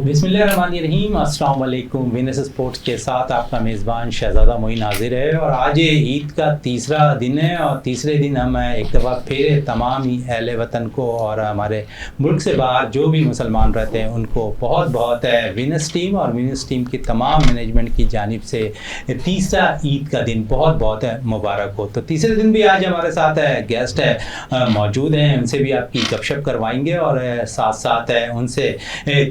बिस्मिल्लाहिर्रहमानिर्रहीम, अस्सलाम वालेकुम। विनस स्पोर्ट्स के साथ आपका मेज़बान शहज़ादा मोइन हाज़िर है और आज ये ईद का तीसरा दिन है और तीसरे दिन हम एक दफ़ा फिर तमाम ही अहले वतन को और हमारे मुल्क से बाहर जो भी मुसलमान रहते हैं उनको बहुत बहुत विनस टीम और विनस टीम की तमाम मैनेजमेंट की जानिब से तीसरा ईद का दिन बहुत बहुत मुबारक हो। तो तीसरे दिन भी आज हमारे साथ गेस्ट मौजूद हैं, उनसे भी आपकी गपशप करवाएंगे और साथ साथ उनसे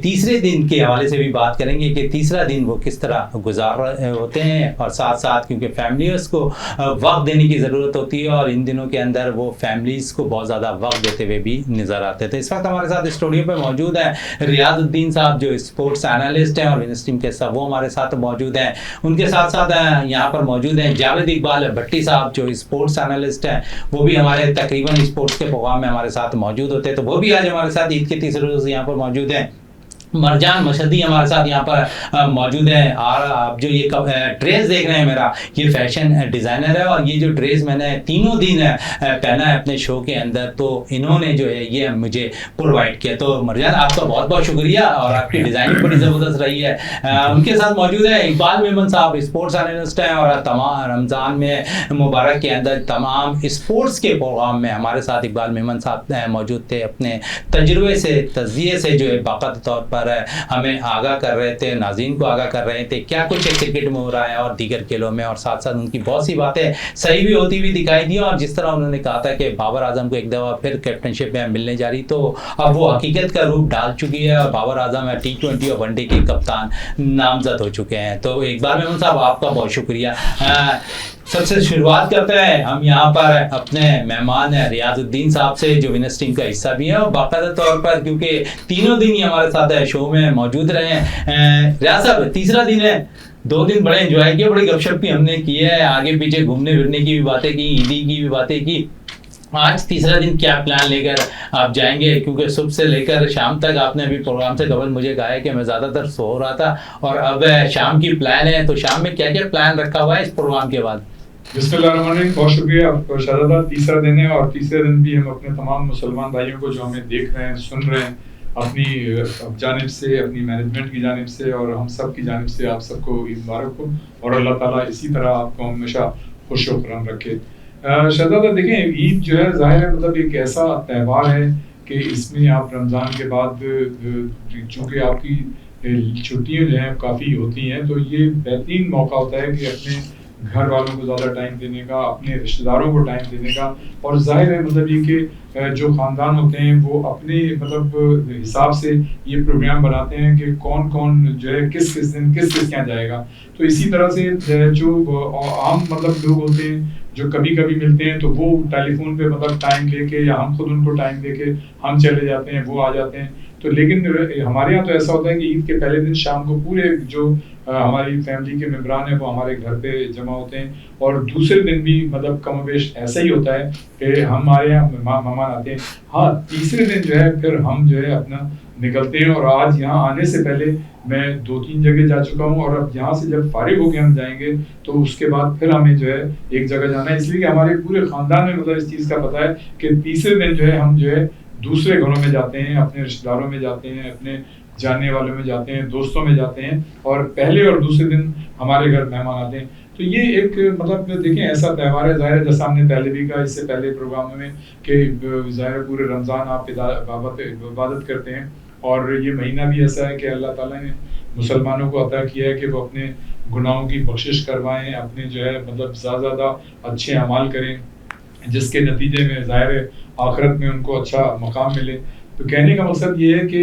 तीसरे दिन के हवाले से भी बात करेंगे कि तीसरा दिन वो किस तरह गुजार होते हैं और साथ साथ क्योंकि फैमिलीज़ को वक्त देने की ज़रूरत होती है और इन दिनों के अंदर वो फैमिलीज़ को बहुत ज़्यादा वक्त देते हुए भी नज़र आते हैं। तो इस वक्त हमारे साथ स्टूडियो पे मौजूद है रियाजुद्दीन साहब जो स्पोर्ट्स एनालिस्ट हैं और विनस टीम के सब वो हमारे साथ मौजूद हैं। उनके साथ साथ यहाँ पर मौजूद हैं जावेद इकबाल भट्टी साहब जो स्पोर्ट्स एनालिस्ट हैं, वो भी हमारे तकरीबन स्पोर्ट्स के प्रोग्राम में हमारे साथ मौजूद होते हैं। तो वो भी आज हमारे साथ ईद के तीसरे रोज़ यहाँ पर मौजूद हैं। मरजान मशदी हमारे साथ यहाँ पर मौजूद है और आप जो ये ड्रेस देख रहे हैं मेरा, ये फैशन डिज़ाइनर है और ये जो ड्रेस मैंने तीनों दिन पहना है अपने शो के अंदर, तो इन्होंने जो है ये मुझे प्रोवाइड किया। तो मरजान आपका बहुत बहुत शुक्रिया और आपकी डिज़ाइनिंग बड़ी ज़बरदस्त रही है। उनके साथ मौजूद है इकबाल मेमन साहब, स्पोर्ट्स एनालिस्ट हैं और तमाम रमज़ान में मुबारक के अंदर तमाम स्पोर्ट्स के प्रोग्राम में हमारे साथ इकबाल मेमन साहब मौजूद थे। अपने तजुर्बे से तजिए से जो है बाकायदा तौर पर हमें आगाह कर रहे थे, नाज़रीन को आगाह कर रहे थे क्या कुछ क्रिकेट में हो रहा है और दीगर खेलों में, और साथ साथ उनकी बहुत सी बातें सही भी होती हुई दिखाई दी। और जिस तरह उन्होंने कहा था कि बाबर आजम को एक दफ़ा फिर कैप्टनशिप में मिलने जा रही, तो अब वो हकीकत का रूप डाल चुकी है और बाबर आजम T20 और वनडे के कप्तान नामजद हो चुके हैं। तो इकबाल मेमन साहब आपका बहुत शुक्रिया। सबसे शुरुआत करते हैं हम यहाँ पर अपने मेहमान रियाजुद्दीन साहब से जो विनस टीम का हिस्सा भी है और बाकायदा तौर पर क्योंकि तीनों दिन ही हमारे साथ शो में मौजूद रहे हैं। रियाज साहब तीसरा दिन है, 2 दिन बड़े एंजॉय किए, बड़ी गपशप भी हमने की है, आगे पीछे घूमने फिरने की भी बातें की, ईदी की भी बातें की। आज तीसरा दिन क्या प्लान लेकर आप जाएंगे, क्योंकि सुबह से लेकर शाम तक आपने अभी प्रोग्राम से कबल मुझे कहा है कि मैं ज़्यादातर सो रहा था और अब शाम की प्लान है, तो शाम में क्या क्या प्लान रखा हुआ है इस प्रोग्राम के बाद? बिस्मिल्लाहिर्रहमानिर्रहीम, बहुत शुक्रिया शहज़ादा। तीसरा दिन है और तीसरे दिन भी हम अपने तमाम मुसलमान भाइयों को जो हमें देख रहे हैं, सुन रहे हैं, अपनी जानिब से, अपनी मैनेजमेंट की जानिब से और हम सब की जानिब से आप सबको ईद मुबारक हो और अल्लाह ताला इसी तरह आपको हमेशा खुश व खुर्रम रखे। शहज़ादा देखें, ईद जो है ज़ाहिर है मतलब एक ऐसा त्यौहार है कि इसमें आप रमज़ान के बाद चूँकि आपकी छुट्टियाँ जो हैं काफ़ी होती हैं, तो ये बेहतरीन मौका होता है कि अपने घर वालों को ज़्यादा टाइम देने का, अपने रिश्तेदारों को टाइम देने का। और जाहिर है मतलब ये कि जो ख़ानदान होते हैं वो अपने मतलब हिसाब से ये प्रोग्राम बनाते हैं कि कौन कौन जो है किस किस दिन किस किस क्या जाएगा। तो इसी तरह से जो आम मतलब लोग होते हैं जो कभी कभी मिलते हैं, तो वो टेलीफोन पे मतलब टाइम लेके या हम खुद उनको टाइम देके हम चले जाते हैं, वो आ जाते हैं। तो लेकिन हमारे यहाँ तो ऐसा होता है कि ईद के पहले दिन शाम को पूरे जो हमारी फैमिली के मेम्बरान हैं वो हमारे घर पे जमा होते हैं और दूसरे दिन भी मतलब कमोबेश ऐसा ही होता है कि हमारे यहाँ मेहमान आते हैं। हाँ, तीसरे दिन जो है फिर हम जो है अपना निकलते हैं और आज यहाँ आने से पहले मैं 2-3 जगह जा चुका हूँ और अब यहाँ से जब फारिग होकर हम जाएंगे तो उसके बाद फिर हमें जो है एक जगह जाना है, इसलिए कि हमारे पूरे ख़ानदान में मतलब इस चीज़ का पता है कि तीसरे दिन जो है हम जो है दूसरे घरों में जाते हैं, अपने रिश्तेदारों में जाते हैं, अपने जानने वालों में जाते हैं, दोस्तों में जाते हैं और पहले और दूसरे दिन हमारे घर मेहमान आते हैं। तो ये एक मतलब देखें ऐसा त्यौहार है, ज़ाहिर है जैसा हमने पहले भी कहा इससे पहले प्रोग्राम में कि ज़ाहिर पूरे रमज़ान आप इबादत करते हैं और ये महीना भी ऐसा है कि अल्लाह ताला ने मुसलमानों को अता किया है कि वो अपने गुनाहों की बख्शिश करवाएं, अपने जो है मतलब ज़्यादा अच्छे अमाल करें जिसके नतीजे में ज़ाहिर है आखिरत में उनको अच्छा मकाम मिले। तो कहने का मकसद ये है कि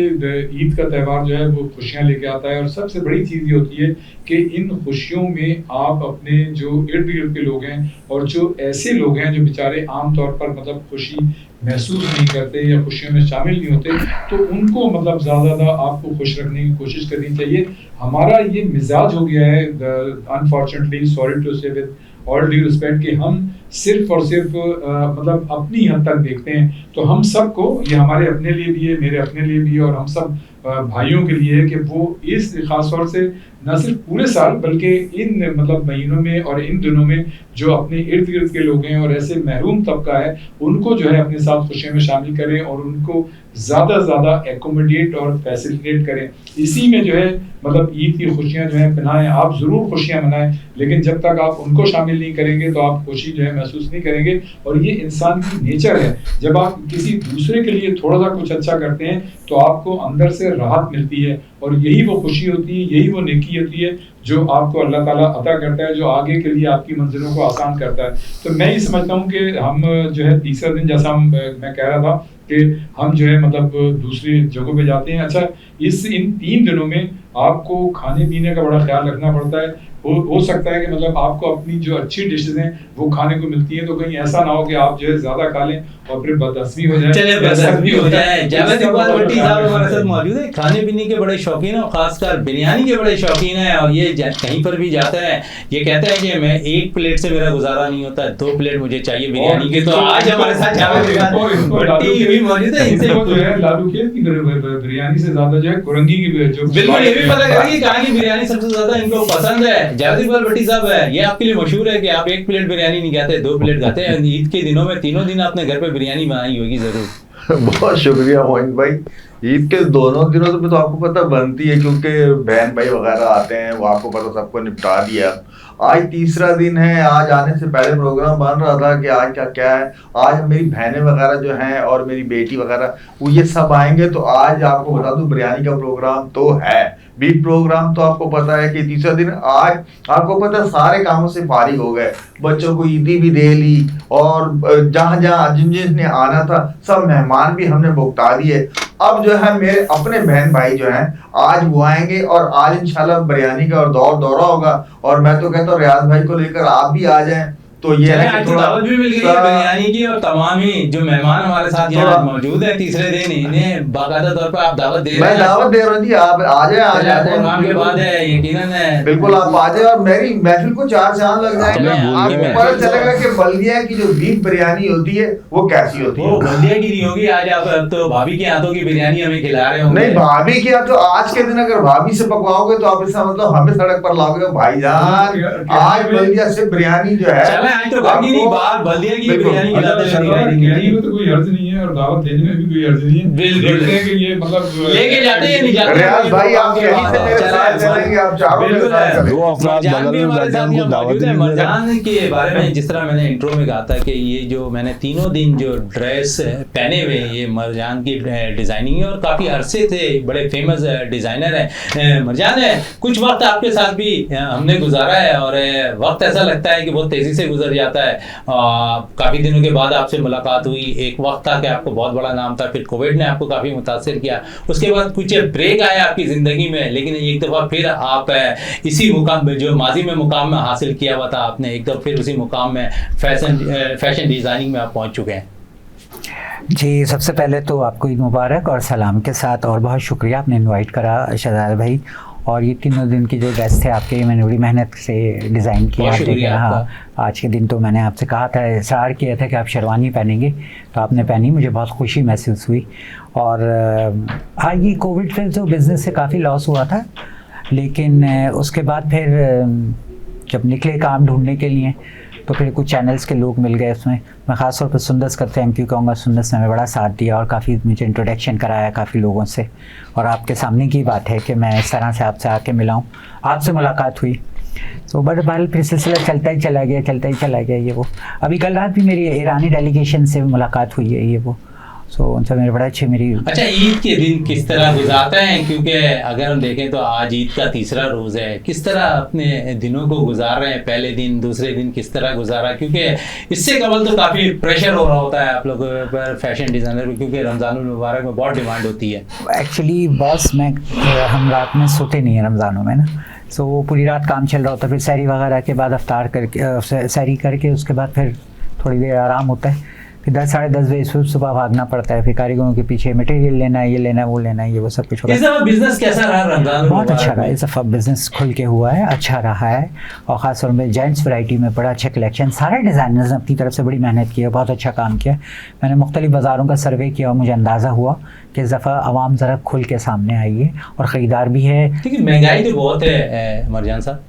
ईद का त्यौहार जो है वो खुशियाँ लेके आता है और सबसे बड़ी चीज़ ये होती है कि इन खुशियों में आप अपने जो इर्द गिर्द के लोग हैं और जो ऐसे लोग हैं जो बेचारे आम तौर पर मतलब खुशी महसूस नहीं करते या खुशियों में शामिल नहीं होते, तो उनको मतलब ज़्यादा आपको खुश रखने की कोशिश करनी चाहिए। हमारा ये मिजाज हो गया है अनफॉर्चुनेटली, सॉरी टू से विद ऑल ड्यू रिस्पेक्ट, कि हम सिर्फ और सिर्फ मतलब अपनी हद तक देखते हैं। तो हम सबको, ये हमारे अपने लिए भी है, मेरे अपने लिए भी है और हम सब भाइयों के लिए है कि वो इस खास तौर से न सिर्फ पूरे साल बल्कि इन मतलब महीनों में और इन दिनों में जो अपने इर्द गिर्द के लोग हैं और ऐसे महरूम तबका है उनको जो है अपने साथ खुशियों में शामिल करें और उनको ज़्यादा से ज़्यादा एकोमोडेट और फैसिलिटेट करें। इसी में जो है मतलब ईद की खुशियाँ जो है मनाएं, आप ज़रूर खुशियाँ मनाएं, लेकिन जब तक आप उनको शामिल नहीं करेंगे तो आप खुशी जो है महसूस नहीं करेंगे। और ये इंसान की नेचर है, जब आप किसी दूसरे के लिए थोड़ा सा कुछ अच्छा करते हैं तो आपको अंदर से राहत मिलती है और यही वो खुशी होती है, यही वो नेकी होती है जो आपको अल्लाह ताला अता करता है, जो आगे के लिए आपकी मंजिलों को आसान करता है। तो मैं ये समझता हूँ कि हम जो है तीसरा दिन, जैसा मैं कह रहा था कि हम जो है मतलब दूसरी जगहों पे जाते हैं। अच्छा, इन 3 दिनों में आपको खाने पीने का बड़ा ख्याल रखना पड़ता है। हो सकता है कि मतलब आपको अपनी जो अच्छी डिशेज हैं वो खाने को मिलती है, तो कहीं ऐसा ना हो कि आप जो है ज्यादा खा लें और फिर बदहज़मी हो जाए। चलिए बदहज़मी हो जाए। जावेद इकबाल भट्टी साहब हमारे साथ मौजूद है, खाने पीने के बड़े शौकीन है और खासकर बिरयानी के बड़े शौकीन है। और ये कहीं पर भी जाता है ये कहता है कि मैं 1 प्लेट से मेरा गुजारा नहीं होता, 2 प्लेट मुझे चाहिए बिरयानी की। तो आज हमारे साथ जावेद इकबाल भट्टी भी मौजूद है। इनसे जो है लालू खेत की बिरयानी से ज्यादा जो है कुरंगी की जो बिल्कुल ये भी पता करेंगे कहाँ की बिरयानी सबसे ज्यादा इनको पसंद है। जावेद इकबाल भट्टी साहब है, ये आपके लिए मशहूर है कि आप 1 प्लेट बिरयानी नहीं खाते, 2 प्लेट खाते हैं। ईद के दिनों में 3 दिन आपने घर पे बिरयानी बनाई होगी जरूर। बहुत शुक्रिया मोइन भाई। ईद के दोनों दिनों तो आपको पता बनती है क्योंकि बहन भाई वगैरह आते हैं, वो आपको पता सबको निपटा दिया। आज तीसरा दिन है, आज आने से पहले प्रोग्राम बन रहा था कि आज क्या है। आज मेरी बहनें वगैरह जो हैं और मेरी बेटी वगैरह वो ये सब आएंगे, तो आज आपको बता दूं बिरयानी का प्रोग्राम तो है। बीफ प्रोग्राम तो आपको पता है कि तीसरा दिन। आज आपको पता है सारे कामों से फारिग हो गए, बच्चों को ईदी भी दे ली और जहाँ जिसने आना था सब मेहमान भी हमने भुगता दिए। अब जो है मेरे अपने बहन भाई जो हैं आज वो आएंगे और आज इंशाल्लाह बिरयानी का और दौरा होगा। और मैं तो कहता हूँ रियाज भाई को लेकर आप भी आ जाएं। तो ये है कि थोड़ा दावत भी मिल गई है बिरयानी की और तमाम ही जो मेहमान हमारे साथ यहाँ मौजूद है तीसरे दिन, इन्हें बाकायदा तौर पर आप दावत दे रहे हैं। मैं दावत दे रहा हूँ जी, आप आ जाए प्रोग्राम के बाद है यकीनन है। बिल्कुल आप आ जाए और मेरी महफिल को 4 चांद लग जाएंगे। आपको पता चलेगा कि बल्दिया की जो बीफ बिरयानी होती है वो कैसी होती है। वो बल्दिया की नहीं होगी, आज आप तो भाभी के हाथों की बिरयानी हमें खिला रहे होंगे। नहीं भाभी के हाथ तो आज के दिन अगर भाभी से पकवाओगे तो आप इसका मतलब हमें सड़क पर लाओगे भाईजान। आज बल्दिया से बिरयानी जो है आज तो बल्दिया की बिरयानी खिलाते में तो कोई अर्ज नहीं है और दावत देने में भी कोई अर्ज नहीं है। देखते हैं कि ये मतलब लेके जाते हैं नहीं जाते। रियाज भाई आप यहीं से मेरे साथ चलेंगे, आप चारों मेरे साथ चलेंगे। 2 अफराद बगल में बैठे हैं, उनको दावत नहीं। मरजान के बारे में जिस तरह मैंने इंट्रो में कहा था कि ये जो मैंने 3 दिन जो ड्रेस पहने हुए ये मरजान की डिजाइनिंग है और काफी अरसे से बड़े फेमस डिजाइनर है मरजान है। कुछ वक्त आपके साथ भी हमने गुजारा है और वक्त ऐसा लगता है कि बहुत तेजी से गुजर जाता है। काफ़ी दिनों के बाद आपसे मुलाकात हुई, एक वक्त था कि आपको बहुत बड़ा नाम था, फिर कोविड ने आपको काफ़ी मुतासिर किया, उसके बाद कुछ ब्रेक आया आपकी ज़िंदगी में, लेकिन एक दफ़ा फिर आप इसी मुकाम में जो माजी में मुकाम में हासिल किया हुआ था आपने, एक दफ़ा फिर उसी मुकाम में फैशन डिज़ाइनिंग में आप पहुँच चुके हैं। जी सबसे पहले तो आपको ईद मुबारक और सलाम के साथ और बहुत शुक्रिया आपने इनवाइट करा शहजाद भाई। और ये 3 दिन की जो ड्रेस थे आपके मैंने बड़ी मेहनत से डिज़ाइन किया। हाँ आज के दिन तो मैंने आपसे कहा था, इसरार किया था कि आप शेरवानी पहनेंगे, तो आपने पहनी, मुझे बहुत खुशी महसूस हुई। और हाँ ये कोविड से तो बिज़नेस से काफ़ी लॉस हुआ था, लेकिन उसके बाद फिर जब निकले काम ढूंढने के लिए तो फिर कुछ चैनल्स के लोग मिल गए उसमें। मैं ख़ास तौर पर सुंदस का थैंक यू कहूँगा, सुंदस ने हमें बड़ा साथ दिया और काफ़ी मुझे इंट्रोडक्शन कराया काफ़ी लोगों से। और आपके सामने की बात है कि मैं इस तरह से आपसे आके मिला हूँ, आपसे मुलाकात हुई, तो बहरहाल फिर सिलसिला चलता ही चला गया ये वो। अभी कल रात भी मेरी ईरानी डेलीगेशन से मुलाकात हुई है ये वो, सो उनसे मेरे बड़ा अच्छी मेरी। अच्छा ईद के दिन किस तरह गुजारते हैं, क्योंकि अगर हम देखें तो आज ईद का तीसरा रोज़ है, किस तरह अपने दिनों को गुजार रहे हैं, पहले दिन दूसरे दिन किस तरह गुजारा, क्योंकि इससे कबल तो काफ़ी प्रेशर हो रहा होता है आप लोगों पर फैशन डिज़ाइनर पर, क्योंकि रमज़ानुल मुबारक में बहुत डिमांड होती है। एक्चुअली बॉस हम रात में सोते नहीं हैं रमज़ानों में ना, सो वो पूरी रात काम चल रहा होता है, फिर सहरी वगैरह के बाद अफ्तार करके सहरी करके उसके बाद फिर थोड़ी देर आराम होता है, फिर 10 साढ़े 10 बजे सुबह भागना पड़ता है, फिर कारीगरों के पीछे मटेरियल लेना है, ये लेना है, वो लेना है, ये वो सब कुछ होता है। इस दफा बिजनेस कैसा रहा रमजान? बहुत अच्छा रहा इस दफ़ा, बिजनेस खुल के हुआ है, अच्छा रहा है। और ख़ास तौर में जेंट्स वैरायटी में बड़ा अच्छा कलेक्शन, सारे डिज़ाइनर्स ने अपनी तरफ से बड़ी मेहनत की है, बहुत अच्छा काम किया। मैंने मुख्तलिफ बाज़ारों का सर्वे किया और मुझे अंदाज़ा हुआ कि इस दफ़ा आवाम ज़रा खुल के सामने आई है और ख़रीदार भी है। लेकिन महंगाई तो बहुत है मरजान साहब।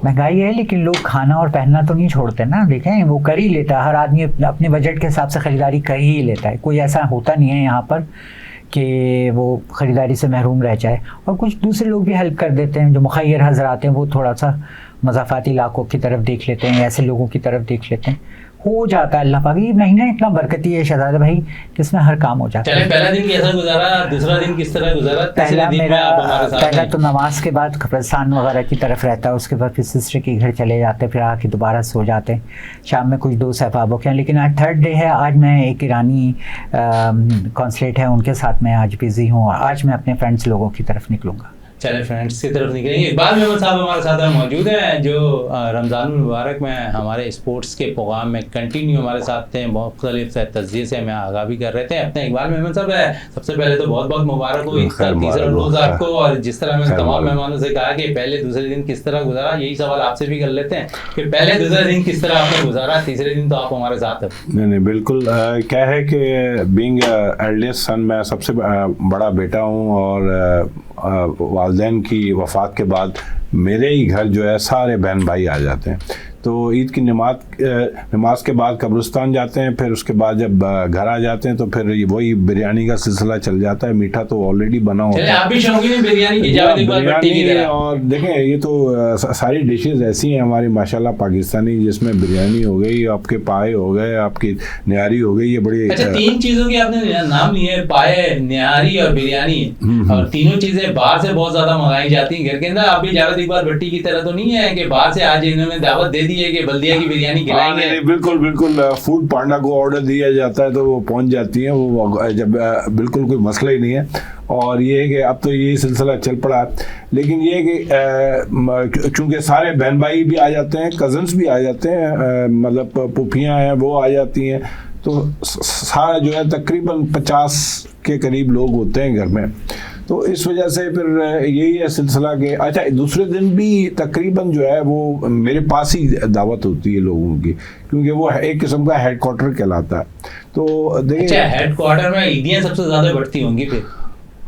महंगाई है लेकिन लोग खाना और पहनना तो नहीं छोड़ते ना। देखें वो कर ही लेता है, हर आदमी अपने बजट के हिसाब से ख़रीदारी कर ही लेता है, कोई ऐसा होता नहीं है यहाँ पर कि वो ख़रीदारी से महरूम रह जाए। और कुछ दूसरे लोग भी हेल्प कर देते हैं, जो मुखैर हज़रात हैं वो थोड़ा सा मज़ाफ़ाती इलाकों की तरफ देख लेते हैं, ऐसे लोगों की तरफ देख लेते हैं, हो जाता है। अल्लाह पाक ये महीना इतना बरकती है शहजादा भाई कि इसमें हर काम हो जाता है। चले, पहला दिन कैसा गुजारा, दूसरा दिन किस तरह गुजारा? पहला मेरा पहला हैं। तो नमाज के बाद कब्रिस्तान वगैरह की तरफ रहता है, उसके बाद फिर सिस्टर के घर चले जाते, फिर आके दोबारा सो जाते हैं। शाम में कुछ दोस्त अहबाबों के हैं, लेकिन आज थर्ड डे है, आज मैं एक ईरानी कॉन्सुलेट है उनके साथ मैं आज बिज़ी हूँ, और आज मैं अपने फ्रेंड्स लोगों की तरफ निकलूँगा। चले फ्रेंड्स की तरफ निकलेंगे। इकबाल मेमन साहब हमारे साथ मौजूद हैं, जो रमज़ान मुबारक में हमारे स्पोर्ट्स के प्रोग्राम में कंटिन्यू हमारे साथ थे, मुख्तलिफ तज़किये से हमें आगाह भी कर रहे थे। अपने इकबाल मेमन साहब है, सबसे पहले तो बहुत बहुत मुबारक हो इसका तीसरा रोज़ आपको। और जिस तरह मैंने तमाम मेहमानों से कहा कि पहले दूसरे दिन किस तरह गुजारा, यही सवाल आपसे भी कर लेते हैं कि पहले दूसरे दिन किस तरह आपने गुजारा, तीसरे दिन तो आप हमारे साथ हैं। नहीं बिल्कुल, क्या है कि बीइंग एल्डेस्ट सन, मैं सबसे बड़ा बेटा हूँ, और वालिदैन की वफ़ात के बाद मेरे ही घर जो है सारे बहन भाई आ जाते हैं। तो ईद की नमाज के बाद कब्रिस्तान जाते हैं, फिर उसके बाद जब घर आ जाते हैं तो फिर वही बिरयानी का सिलसिला चल जाता है। मीठा तो ऑलरेडी बना होता है। आप भी शौकीन हैं बिरयानी की? बिरयानी, और देखें ये तो सारी डिशेस ऐसी हैं हमारी माशाल्लाह पाकिस्तानी, जिसमें बिरयानी हो गई, आपके पाए हो गए, आपकी निहारी हो गई, ये बड़ी अच्छा, तीन चीज़ों के आपने नाम लिए, पाए, निहारी और बिरयानी, और तीनों चीज़ें बाहर से बहुत ज़्यादा मंगाई जाती हैं। घर के अंदर आप भी जावेद इकबाल भट्टी की तरह तो नहीं है कि बाहर से आज इन्होंने दावत दे दी है कि बल्दिया की बिरयानी खिलाएंगे? बिल्कुल बिल्कुल, फूड पांडा को ऑर्डर दिया जाता है तो वो पहुंच जाती है, वो जब बिल्कुल कोई मसला ही नहीं है। और ये है कि अब तो ये सिलसिला चल पड़ा है, लेकिन ये है कि चूँकि सारे बहन भाई भी आ जाते हैं, कज़न्स भी आ जाते हैं, मतलब पुफियाँ हैं वो आ जाती हैं, तो सारा जो है तकरीबन 50 के करीब लोग होते हैं घर में। तो इस वजह से फिर यही है सिलसिला के। अच्छा, दूसरे दिन भी तकरीबन जो है वो मेरे पास ही दावत होती है लोगों की, क्योंकि वो एक किस्म का हेडक्वार्टर कहलाता है। तो देखिए, अच्छा, हेडक्वार्टर में ईदियाँ सबसे ज़्यादा बढ़ती होंगी फिर?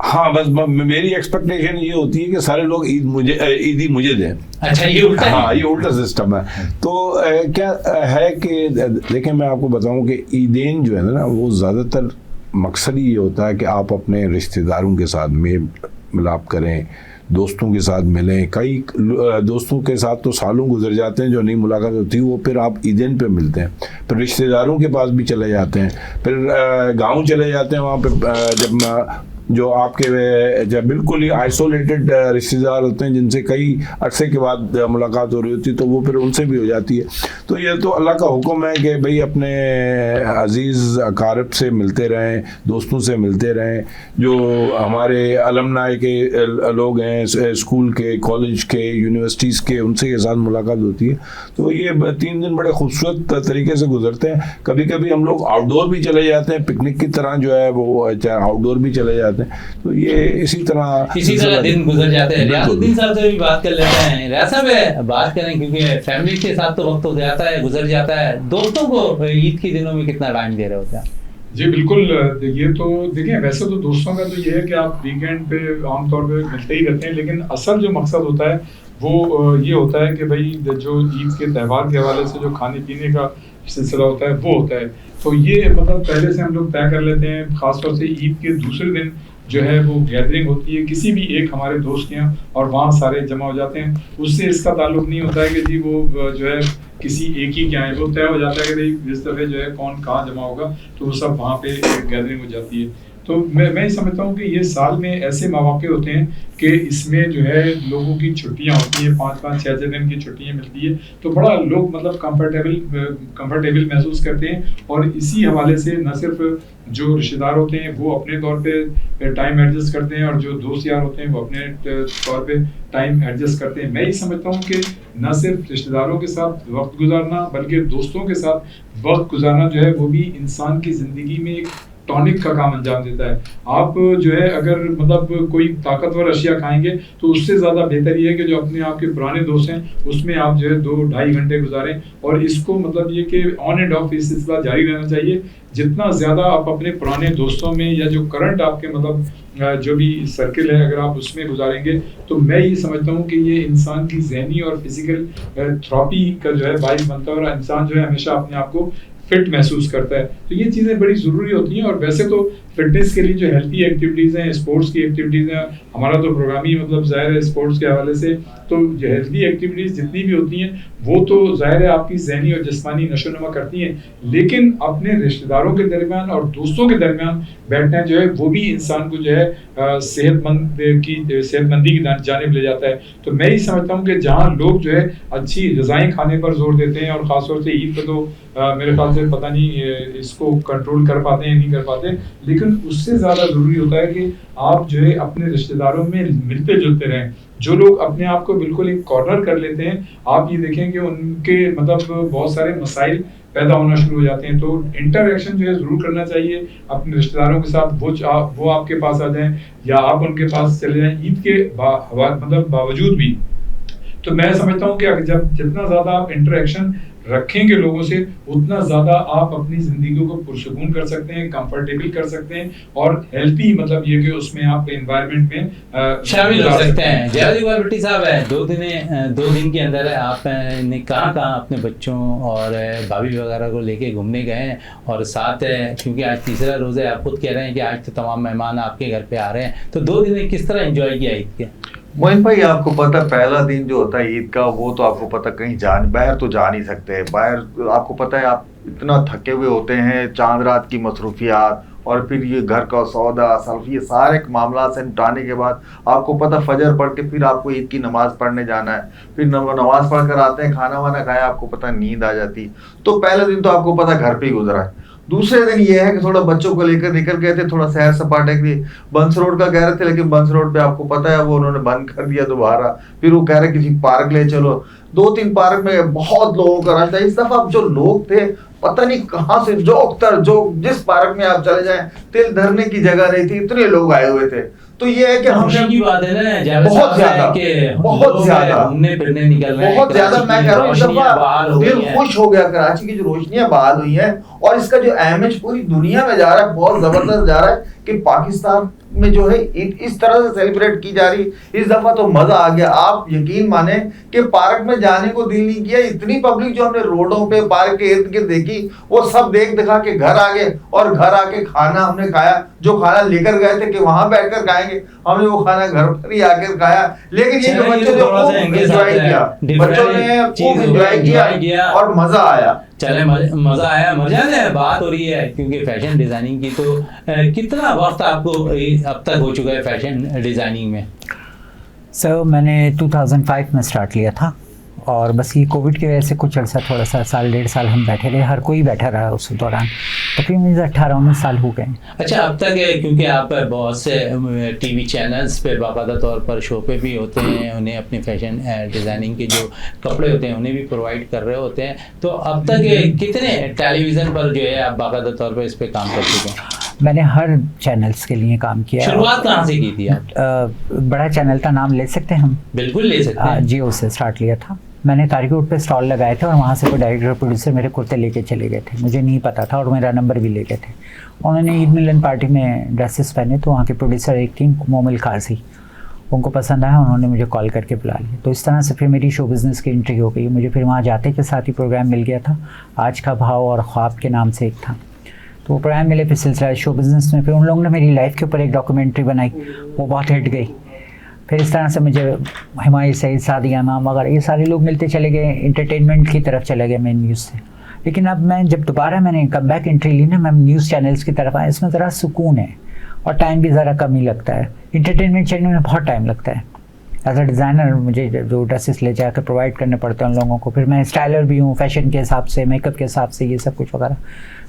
हाँ, बस मेरी एक्सपेक्टेशन ये होती है कि सारे लोग ईदी मुझे दें। अच्छा, ये उल्टा? हाँ, ये उल्टा सिस्टम है। तो क्या है कि देखें, मैं आपको बताऊं कि ईदेन जो है ना, वो ज़्यादातर मकसद ये होता है कि आप अपने रिश्तेदारों के साथ मिलाप करें, दोस्तों के साथ मिलें। कई दोस्तों के साथ तो सालों गुजर जाते हैं, जो नई मुलाकात होती है वो फिर आप ईदेन पे मिलते हैं, फिर रिश्तेदारों के पास भी चले जाते हैं, फिर गांव चले जाते हैं। वहाँ पे जब जो आपके जब बिल्कुल ही आइसोलेटेड रिश्तेदार होते हैं, जिनसे कई अरसे के बाद मुलाकात हो रही होती है, तो वो फिर उनसे भी हो जाती है। तो ये तो अल्लाह का हुक्म है कि भाई अपने अजीज़ अकारब से मिलते रहें, दोस्तों से मिलते रहें। जो हमारे अलमनाई के लोग हैं, स्कूल के, कॉलेज के, यूनिवर्सिटीज़ के, उनसे के साथ मुलाकात होती है। तो ये 3 दिन बड़े खूबसूरत तरीके से गुजरते हैं। कभी कभी हम लोग आउटडोर भी चले जाते हैं, पिकनिक की तरह जो है वो आउटडोर भी चले जाते हैं। तो ये इसी तरह दिन गुजर जाते हैं। रियाजुद्दीन साहब से भी बात कर लेते हैं। रियाज साहब, बात करें, क्योंकि फैमिली के साथ तो वक्त हो जाता है, गुजर जाता है, दोस्तों को ईद के दिनों में कितना टाइम दे रहे होते हैं? जी बिल्कुल, ये तो देखिए, वैसे तो दोस्तों का तो ये है कि आप वीकेंड पे आमतौर पे मिलते ही रहते हैं, लेकिन असल जो मकसद होता है वो ये होता है कि भाई जो ईद के त्यौहार के हवाले से जो खाने पीने का सिलसिला होता है वो होता है। तो ये मतलब पहले से हम लोग तय कर लेते हैं, ख़ासतौर से ईद के दूसरे दिन जो है वो गैदरिंग होती है किसी भी एक हमारे दोस्त के यहाँ, और वहाँ सारे जमा हो जाते हैं। उससे इसका ताल्लुक नहीं होता है कि जी वो जो है किसी एक ही के यहाँ, वो तय हो जाता है कि भाई इस दफ़े जो है कौन कहाँ जमा होगा, तो वो सब वहाँ पे गैदरिंग हो जाती है। तो मैं ही समझता हूँ कि ये साल में ऐसे मौके होते हैं कि इसमें जो है लोगों की छुट्टियाँ होती हैं, 5-5, 6-6 दिन की छुट्टियाँ मिलती है, तो बड़ा लोग मतलब कंफर्टेबल महसूस करते हैं। और इसी हवाले से न सिर्फ जो रिश्तेदार होते हैं वो अपने तौर पे टाइम एडजस्ट करते हैं, और जो दोस्त यार होते हैं वो अपने तौर पे टाइम एडजस्ट करते हैं। मैं ही समझता हूँ कि न सिर्फ रिश्तेदारों के साथ वक्त गुजारना बल्कि दोस्तों के साथ वक्त गुजारना जो है वो भी इंसान की ज़िंदगी में एक टॉनिक का काम अंजाम देता है। आप जो है अगर मतलब कोई ताकतवर अशिया खाएंगे तो उससे ज़्यादा बेहतर ये है कि जो अपने आपके पुराने दोस्त हैं उसमें आप जो है 2-2.5 घंटे गुजारें, और इसको मतलब ये कि ऑन एंड ऑफ इस सिलसिला जारी रहना चाहिए। जितना ज़्यादा आप अपने पुराने दोस्तों में या जो करंट आपके मतलब जो भी सर्किल है अगर आप उसमें गुजारेंगे तो मैं ये समझता हूँ कि ये इंसान की ज़हनी और फिजिकल थेरेपी का जो है बाइस बनता है, और इंसान जो है हमेशा अपने आप को फिट महसूस करता है। तो ये चीज़ें बड़ी ज़रूरी होती हैं। और वैसे तो फिटनेस के लिए जो हेल्थी एक्टिविटीज़ हैं, स्पोर्ट्स की एक्टिविटीज़ हैं, हमारा तो प्रोग्राम ही मतलब ज़ाहिर है स्पोर्ट्स के हवाले से, तो जो हेल्थी एक्टिविटीज़ जितनी भी होती हैं वो तो ज़ाहिर है आपकी ज़हनी और जिस्मानी नशोनुमा करती हैं, लेकिन अपने रिश्तेदारों के दरमियान और दोस्तों के दरमियान बैठना जो है वो भी इंसान को जो है सेहतमंदी की जानिब ले जाता है। तो मैं ही समझता हूँ कि जहाँ लोग जो है अच्छी ग़िज़ाएँ खाने पर जोर देते हैं, और ख़ासतौर से ईद पर तो मेरे ख्याल से पता नहीं इसको कंट्रोल कर पाते हैं नहीं कर पाते, लेकिन उससे ज़्यादा ज़रूरी होता है कि आप जो है अपने रिश्तेदारों में मिलते जुलते रहें। जो लोग अपने आप को बिल्कुल एक कॉर्नर कर लेते हैं, आप ये देखें कि उनके मतलब बहुत सारे मसाइल पैदा होना शुरू हो जाते हैं। तो इंटरैक्शन जो है ज़रूर करना चाहिए अपने रिश्तेदारों के साथ, वो आपके पास आ जाएं या आप उनके पास चले जाएं ईद के मतलब बावजूद भी। तो मैं समझता हूँ कि जब जितना ज़्यादा आप इंटरैक्शन रखेंगे लोगों से उतना ज़्यादा आप अपनी ज़िंदगी को पुरसुकून कर सकते हैं, कंफर्टेबल कर सकते हैं, और हेल्थी मतलब ये कि उसमें आप एनवायरनमेंट में शामिल हो सकते हैं। जयाद इकबाल भट्टी साहब है, 2 दिन के अंदर आपने कहाँ अपने बच्चों और भाभी वगैरह को लेके घूमने गए हैं, और साथ क्योंकि आज तीसरा रोज़ है, आप खुद कह रहे हैं कि आज तो तमाम मेहमान आपके घर पे आ रहे हैं, तो 2 दिन किस तरह एंजॉय किया ईद के? मोइन भाई आपको पता पहला दिन जो होता है ईद का वो तो आपको पता कहीं बाहर तो जा नहीं सकते। बाहर आपको पता है आप इतना थके हुए होते हैं, चांद रात की मसरूफियात और फिर ये घर का सौदा सर्फ, ये सारे मामला से निपटाने के बाद आपको पता फजर पढ़ के फिर आपको ईद की नमाज़ पढ़ने जाना है, फिर नमाज़ पढ़ कर आते हैं, खाना वाना खाया, आपको पता नींद आ जाती। तो पहले दिन तो आपको पता घर पे ही गुजरा है। दूसरे दिन ये है कि थोड़ा बच्चों को लेकर निकल गए थे, थोड़ा सैर सपाटे के लिए बंस रोड का कह रहे थे, लेकिन बंस रोड पे आपको पता है वो उन्होंने बंद कर दिया दोबारा। फिर वो कह रहे किसी पार्क ले चलो, 2-3 पार्क में बहुत लोगों का रश था। इस दफा अब जो लोग थे पता नहीं कहाँ से जो जिस पार्क में आप चले जाएं तिल धरने की जगह नहीं थी, इतने लोग आए हुए थे। तो ये है कि हमने की बात है ना, बहुत ज्यादा घूमने फिरने निकल रहे हैं, बहुत ज्यादा। मैं कह रहा हूँ इस दफा दिल खुश हो गया। कराची की जो रोशनियां बहाल हुई हैं और इसका जो इमेज पूरी दुनिया में जा रहा है, बहुत जबरदस्त जा रहा है कि पाकिस्तान में जो है इस तरह से सेलिब्रेट की जा रही। इस दफा तो मजा आ गया। आप यकीन माने कि पार्क में जाने को दिल नहीं किया। इतनी पब्लिक जो हमने रोडों पे पार्क के इर्द गिर्द देखी, वो सब देख दिखा के घर आ गए, और घर आके खाना हमने खाया। जो खाना लेकर गए थे कि वहां बैठकर खाएंगे, हमने वो खाना घर पर ही आकर खाया। लेकिन ये जो बच्चों ने एंजॉय किया, बच्चों ने खूब एंजॉय किया और मजा आया। चले मजा आया। मजा है बात हो रही है क्योंकि फैशन डिजाइनिंग की, तो कितना वक्त आपको अब तक हो चुका है फैशन डिजाइनिंग में? सर मैंने 2005 में स्टार्ट लिया था, और बस ये कोविड की वजह से कुछ अर्सा थोड़ा सा 1.5 साल हम बैठे रहे, हर कोई बैठा रहा उस दौरान। तकरीबन 18-19 साल हो गए। अच्छा, अब तक क्योंकि आप बहुत से टीवी चैनल्स पे बाकायदा तौर पर शो पे भी होते हैं, उन्हें अपने फैशन डिज़ाइनिंग के जो कपड़े होते हैं उन्हें भी प्रोवाइड कर रहे होते हैं, तो अब तक कितने टेलीविज़न पर जो है आप बाकायदा तौर पर इस पर काम कर चुके हैं? मैंने हर चैनल्स के लिए काम किया। शुरुआत कहाँ से की थी आप? बड़ा चैनल का नाम ले सकते हैं हम? बिल्कुल ले सकते हैं। जियो से स्टार्ट लिया था मैंने। तारिक रोड पे स्टॉल लगाए थे और वहाँ से कोई डायरेक्टर प्रोड्यूसर मेरे कुर्ते लेके चले गए थे, मुझे नहीं पता था, और मेरा नंबर भी ले गए थे। उन्होंने ईद मिलन पार्टी में ड्रेसेस पहने, तो वहाँ के प्रोड्यूसर एक थी मोमिल खारसी, उनको पसंद आया, उन्होंने मुझे कॉल करके बुला लिया। तो इस तरह से फिर मेरी शो बिज़नेस की एंट्री हो गई। मुझे फिर वहाँ जाते के साथ ही प्रोग्राम मिल गया था, आज का भाव और ख्वाब के नाम से एक था, तो वो प्रोग्राम मिले। फिर सिलसिला शो बिज़नेस में फिर उन लोगों ने मेरी लाइफ के ऊपर एक डॉक्यूमेंट्री बनाई, वो बहुत हिट गई। फिर इस तरह से मुझे हिमायत सईद, सादिया इमाम वगैरह ये सारे लोग मिलते चले गए, एंटरटेनमेंट की तरफ चले गए मेन न्यूज़ से। लेकिन अब मैं जब दोबारा मैंने कम बैक एंट्री ली ना, मैं न्यूज़ चैनल्स की तरफ आया, इसमें ज़रा सुकून है, और टाइम भी ज़रा कम ही लगता है। इंटरटेनमेंट चैनल में बहुत टाइम लगता है। एज अ डिज़ाइनर मुझे जो ड्रेसेस ले जाकर प्रोवाइड करने पड़ते हैं उन लोगों को, फिर मैं स्टाइलर भी हूँ, फैशन के हिसाब से, मेकअप के हिसाब से, ये सब कुछ वगैरह।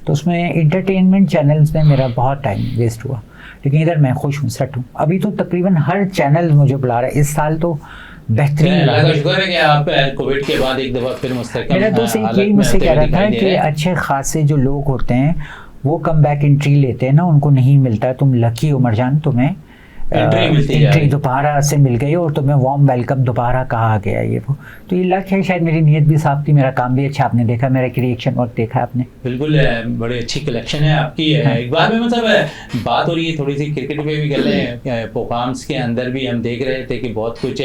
तो उसमें इंटरटेनमेंट चैनल्स में मेरा बहुत टाइम वेस्ट हुआ, लेकिन इधर मैं खुश हूँ, सेट हूँ। अभी तो तकरीबन हर चैनल मुझे बुला रहा है। इस साल तो बेहतरीन अल्लाह का शुक्र है कि आप कोविड के बाद एक दफ़ा फिर मुस्तकम मेरा दोस्त यही मुझसे कह रहा था कि अच्छे खासे जो लोग होते हैं वो कम बैक एंट्री लेते हैं ना, उनको नहीं मिलता। तुम लकी हो मरजान, तुम्हें एंट्री दोबारा से मिल गई और तुम्हें वार्म वेलकम दोबारा कहा गया। ये वो तो ये लक है, शायद मेरी नीयत भी साफ थी, मेरा काम भी अच्छा आपने देखा, मेरा क्रिएशन वर्क देखा आपने। बिल्कुल बड़ी अच्छी कलेक्शन है आपकी। एक बार में मतलब बात हो रही है थोड़ी सी क्रिकेट पे भी कर लें। प्रोग्राम्स के अंदर भी हम देख रहे थे कि बहुत कुछ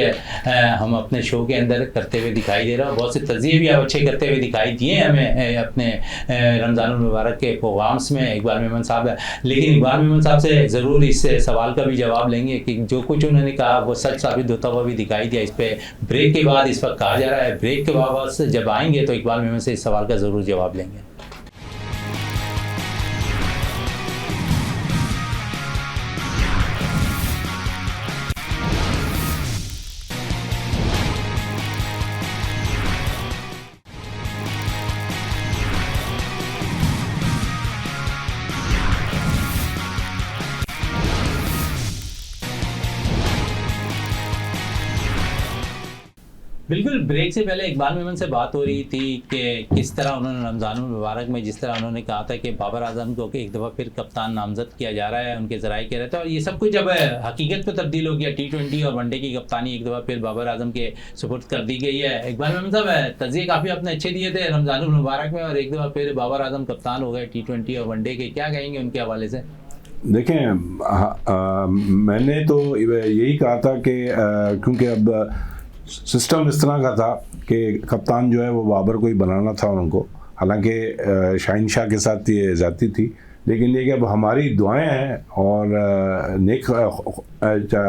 हम अपने शो के अंदर करते हुए दिखाई दे रहा है, बहुत से तज़िये भी आप अच्छे करते हुए दिखाई दिए हमें अपने रमज़ानुल मुबारक के प्रोग्राम्स में इकबाल मेमन साहब। लेकिन इकबाल मेमन साहब से ज़रूर इस सवाल का भी जवाब लेंगे कि जो कुछ उन्होंने कहा वो सच साबित होता हुआ भी दिखाई दिया। इस पे ब्रेक के बाद इस वक्त कहा जा रहा है, ब्रेक के बाद जब आएंगे तो इकबाल मेमन से इस सवाल का ज़रूर जवाब लेंगे। बिल्कुल, ब्रेक से पहले इकबाल मेमन से बात हो रही थी कि किस तरह उन्होंने रमज़ानुल मुबारक में जिस तरह उन्होंने कहा था कि बाबर आजम को एक दफ़ा फिर कप्तान नामज़द किया जा रहा है, उनके ज़राए कह रहे थे, और ये सब कुछ जब हकीकत पे तब्दील हो गया, T20 और वनडे की कप्तानी एक दफ़ा फिर बाबर आजम के सुपुर्द कर दी गई है। इकबाल मेमन साहब, तज़िये काफ़ी आपने अच्छे दिए थे रमज़ानुल मुबारक में, और एक दफ़ा फिर बाबर आजम कप्तान हो गए T20 और वनडे के, क्या कहेंगे उनके हवाले से? देखें, मैंने तो यही कहा था कि क्योंकि अब सिस्टम इस तरह का था कि कप्तान जो है वो बाबर को ही बनाना था उनको, हालांकि शाहीन शाह के साथ ये ज़्यादती थी, लेकिन ये कि अब हमारी दुआएं हैं और नेक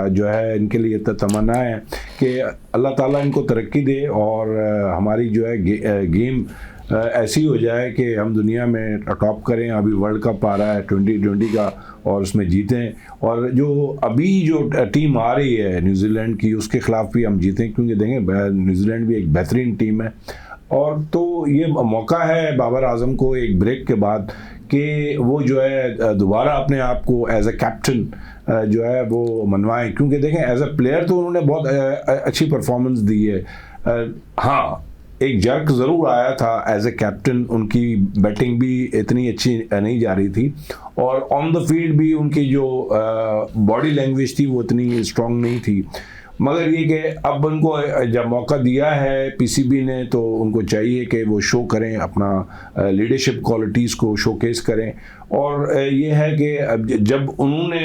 जो है इनके लिए तमन्ना है कि अल्लाह ताला इनको तरक्की दे और हमारी जो है गेम ऐसी हो जाए कि हम दुनिया में टॉप करें। अभी वर्ल्ड कप आ रहा है 2020 का और उसमें जीतें, और जो अभी जो टीम आ रही है न्यूजीलैंड की उसके ख़िलाफ़ भी हम जीतें, क्योंकि देखें न्यूजीलैंड भी एक बेहतरीन टीम है। और तो ये मौका है बाबर आजम को एक ब्रेक के बाद कि वो जो है दोबारा अपने आप को एज ए कैप्टन जो है वो मनवाएं, क्योंकि देखें एज ए प्लेयर तो उन्होंने बहुत अच्छी परफॉर्मेंस दी है। हाँ, एक जर्क ज़रूर आया था एज ए कैप्टन, उनकी बैटिंग भी इतनी अच्छी नहीं जा रही थी और ऑन द फील्ड भी उनकी जो बॉडी लैंग्वेज थी वो इतनी स्ट्रॉन्ग नहीं थी। मगर ये कि अब उनको जब मौका दिया है पीसीबी ने तो उनको चाहिए कि वो शो करें, अपना लीडरशिप क्वालिटीज़ को शोकेस करें। और ये है कि जब उन्होंने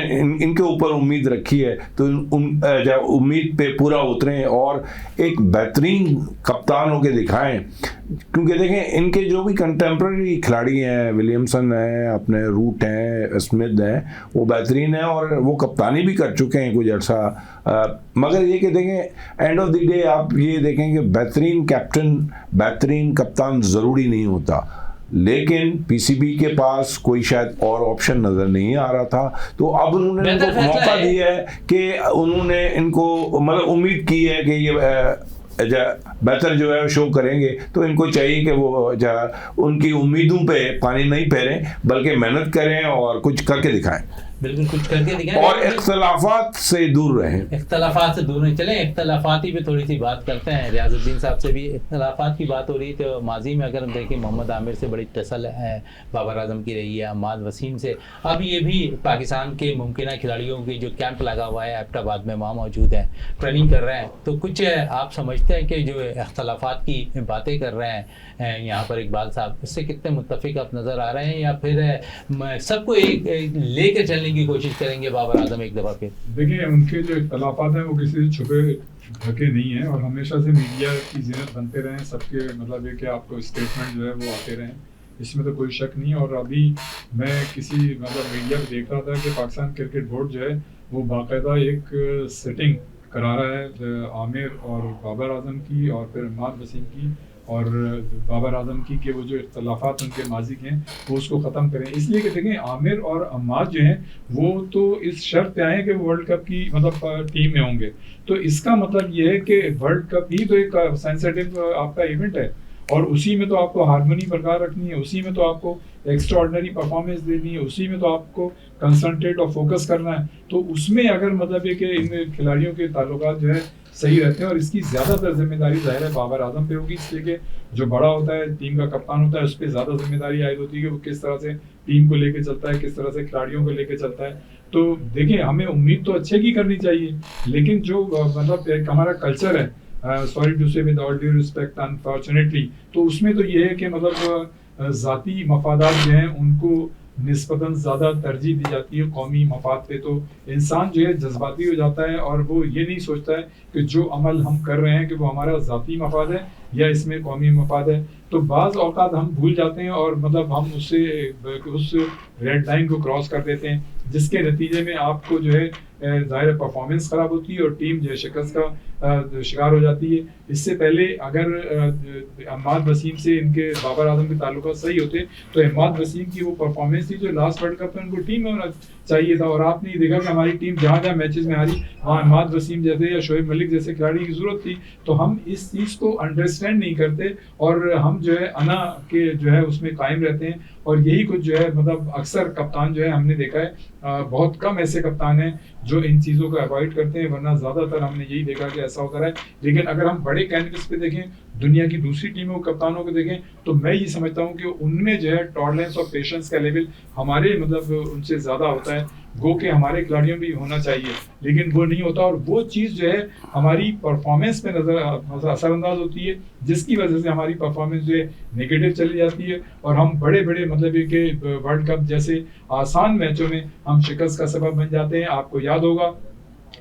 इनके ऊपर उम्मीद रखी है तो जब उम्मीद पे पूरा उतरें और एक बेहतरीन कप्तान होकर दिखाएं, क्योंकि देखें इनके जो भी कंटेम्प्रेरी खिलाड़ी हैं, विलियमसन हैं, अपने रूट हैं, स्मिथ हैं, वो बेहतरीन हैं और वो कप्तानी भी कर चुके हैं कुछ अर्सा। मगर ये कि देखें एंड ऑफ द डे आप ये देखें कि बेहतरीन कैप्टन, बेहतरीन कप्तान ज़रूरी नहीं होता, लेकिन पीसीबी के पास कोई शायद और ऑप्शन नज़र नहीं आ रहा था, तो अब उन्होंने इनको मौका दिया है कि उन्होंने इनको मतलब उम्मीद की है कि ये बेहतर जो है शो करेंगे, तो इनको चाहिए कि वो उनकी उम्मीदों पे पानी नहीं फेरें बल्कि मेहनत करें और कुछ करके दिखाएं। बिल्कुल, कुछ करके दिखाएं और इख्तलाफात से दूर रहें। इख्तलाफात से दूर नहीं, चलें इख्तलाफाती पे थोड़ी सी बात करते हैं। रियाजुद्दीन साहब से भी इख्तलाफात की बात हो रही थी, तो माजी में अगर हम देखें मोहम्मद आमिर से बड़ी तसल है बाबर आजम की रही है, अम्माद वसीम से। अब ये भी पाकिस्तान के मुमकिन खिलाड़ियों की जो कैंप लगा हुआ है एबटाबाद में, वहाँ मौजूद हैं, ट्रेनिंग कर रहे हैं, तो कुछ आप समझते हैं कि जो इख्तलाफात की बातें कर रहे हैं यहाँ पर इकबाल साहब, उससे कितने मुत्तफिक आप नज़र आ रहे हैं, या फिर सबको एक लेकर चलने की कोशिश करेंगे बाबर आजम एक दफ़ा फिर? देखिए, उनके जो इख्तलाफात हैं वो किसी से छुपे ढके नहीं हैं और हमेशा से मीडिया की ज़ीनत बनते रहे, सबके मतलब ये कि आपको स्टेटमेंट जो है वो आते रहें, इसमें तो कोई शक नहीं। और अभी मैं किसी मतलब मीडिया में देख रहा था कि पाकिस्तान क्रिकेट बोर्ड जो है वो बाकायदा एक सेटिंग करा रहा है आमिर और बाबर आजम की और फिर इमाद वसीम की और बाबर आजम की कि वो जो इख्तलाफात उनके माजी के हैं वो उसको ख़त्म करें। इसलिए कि देखें आमिर और अम्माद जो हैं वो तो इस शर्त पे आए हैं कि वो वर्ल्ड कप की मतलब टीम में होंगे, तो इसका मतलब ये है कि वर्ल्ड कप ही तो एक सेंसिटिव आपका इवेंट है और उसी में तो आपको हारमोनी बरकरार रखनी है, उसी में तो आपको एक्स्ट्रा ऑर्डिनरी परफॉर्मेंस देनी है, उसी में तो आपको कंसंट्रेट और फोकस करना है। तो उसमें अगर मतलब ये कि इन खिलाड़ियों के ताल्लुकात जो है सही रहते हैं और इसकी ज़्यादातर जिम्मेदारी ज़ाहिर है बाबर आजम पे होगी, इसलिए कि जो बड़ा होता है टीम का कप्तान होता है उस पर ज़्यादा जिम्मेदारी आयद होती है कि वो किस तरह से टीम को लेके चलता है, किस तरह से खिलाड़ियों को लेके चलता है। तो देखिए हमें उम्मीद तो अच्छे की करनी चाहिए, लेकिन जो मतलब एक हमारा कल्चर है, सॉरी टू से with all due respect unfortunately, तो उसमें तो ये है कि मतलब ज़ाती मफादात जो हैं उनको निस्बतन ज़्यादा तरजीह दी जाती है कौमी मफाद पे। तो इंसान जो है जज्बाती हो जाता है और वो ये नहीं सोचता है कि जो अमल हम कर रहे हैं कि वो हमारा ज़ाती मफाद है या इसमें कौमी मफाद है। तो बाज़ औक़ात हम भूल जाते हैं और मतलब हम उससे उस रेड लाइन को क्रॉस कर देते हैं, जिसके नतीजे में आपको जो है ज़ाहिर परफॉर्मेंस ख़राब होती है और टीम जो है शिकस्त का शिकार हो जाती है। इससे पहले अगर इमाद वसीम से इनके बाबर आजम के ताल्लुकात सही होते तो इमाद वसीम की वो परफॉर्मेंस थी जो लास्ट वर्ल्ड कप में उनको टीम में होना चाहिए था, और आपने ये देखा कि हमारी टीम जहाँ जहाँ मैचेस में हारी वहाँ इमाद वसीम जैसे या शोएब मलिक जैसे खिलाड़ी की ज़रूरत थी। तो हम इस चीज़ को अंडरस्टैंड नहीं करते और हम जो है अना के जो है उसमें कायम रहते हैं, और यही कुछ जो है मतलब अक्सर कप्तान जो है हमने देखा है बहुत कम ऐसे कप्तान हैं जो इन चीज़ों को अवॉइड करते हैं, वरना ज़्यादातर हमने यही देखा कि ऐसा होता है। लेकिन अगर हम बड़े कैनवस पे देखें, दुनिया की दूसरी टीमों कप्तानों को देखें, तो मैं ये समझता हूँ कि उनमें जो है टॉलरेंस और पेशेंस का लेवल हमारे मतलब उनसे ज़्यादा होता है, गो के हमारे खिलाड़ियों भी होना चाहिए, लेकिन वो नहीं होता और वो चीज़ जो है हमारी परफॉर्मेंस पे नज़र असरअंदाज होती है, जिसकी वजह से हमारी परफॉर्मेंस जो है नेगेटिव चली जाती है और हम बड़े बड़े मतलब ये कि वर्ल्ड कप जैसे आसान मैचों में हम शिकस्त का सबब बन जाते हैं। आपको याद होगा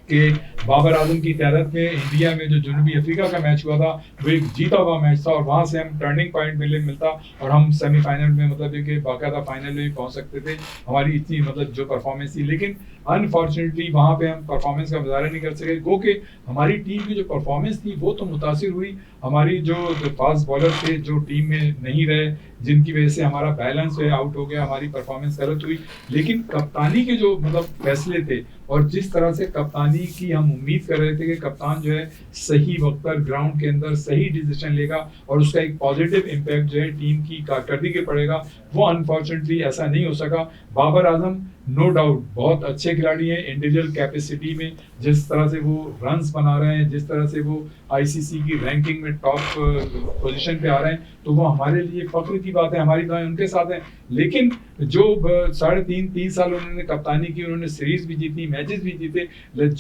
कि बाबर आजम की क़यादत में इंडिया में जो जनूबी अफ्रीका का मैच हुआ था वो एक जीता हुआ मैच था और वहाँ से हम टर्निंग पॉइंट मिलता और हम सेमीफाइनल में मतलब कि बाकायदा फाइनल में भी पहुँच सकते थे, हमारी इतनी मतलब जो परफॉर्मेंस थी। लेकिन अनफॉर्चुनेटली वहाँ पे हम परफॉर्मेंस का मुजाहरा नहीं कर सके, गो कि हमारी टीम की जो परफॉर्मेंस थी वो तो मुतासिर हुई, हमारी जो फास्ट बॉलर थे जो टीम में नहीं रहे, जिनकी वजह से हमारा बैलेंस जो है आउट हो गया, हमारी परफॉर्मेंस गलत हुई। लेकिन कप्तानी के जो मतलब फैसले थे और जिस तरह से कप्तानी की हम उम्मीद कर रहे थे कि कप्तान जो है सही वक्त पर ग्राउंड के अंदर सही डिसीजन लेगा और उसका एक पॉजिटिव इम्पैक्ट जो है टीम की कारकर्दगी के पड़ेगा, वो अनफॉर्चुनेटली ऐसा नहीं हो सका। बाबर आजम नो डाउट बहुत अच्छे खिलाड़ी हैं, इंडिविजुअल कैपेसिटी में जिस तरह से वो रन्स बना रहे हैं, जिस तरह से वो आईसीसी की रैंकिंग में टॉप पोजीशन पे आ रहे हैं, तो वो हमारे लिए फख्र की बात है, हमारी दुआएं उनके साथ हैं। लेकिन जो 3.5 साल उन्होंने कप्तानी की, उन्होंने सीरीज भी जीती, मैचेस भी जीते,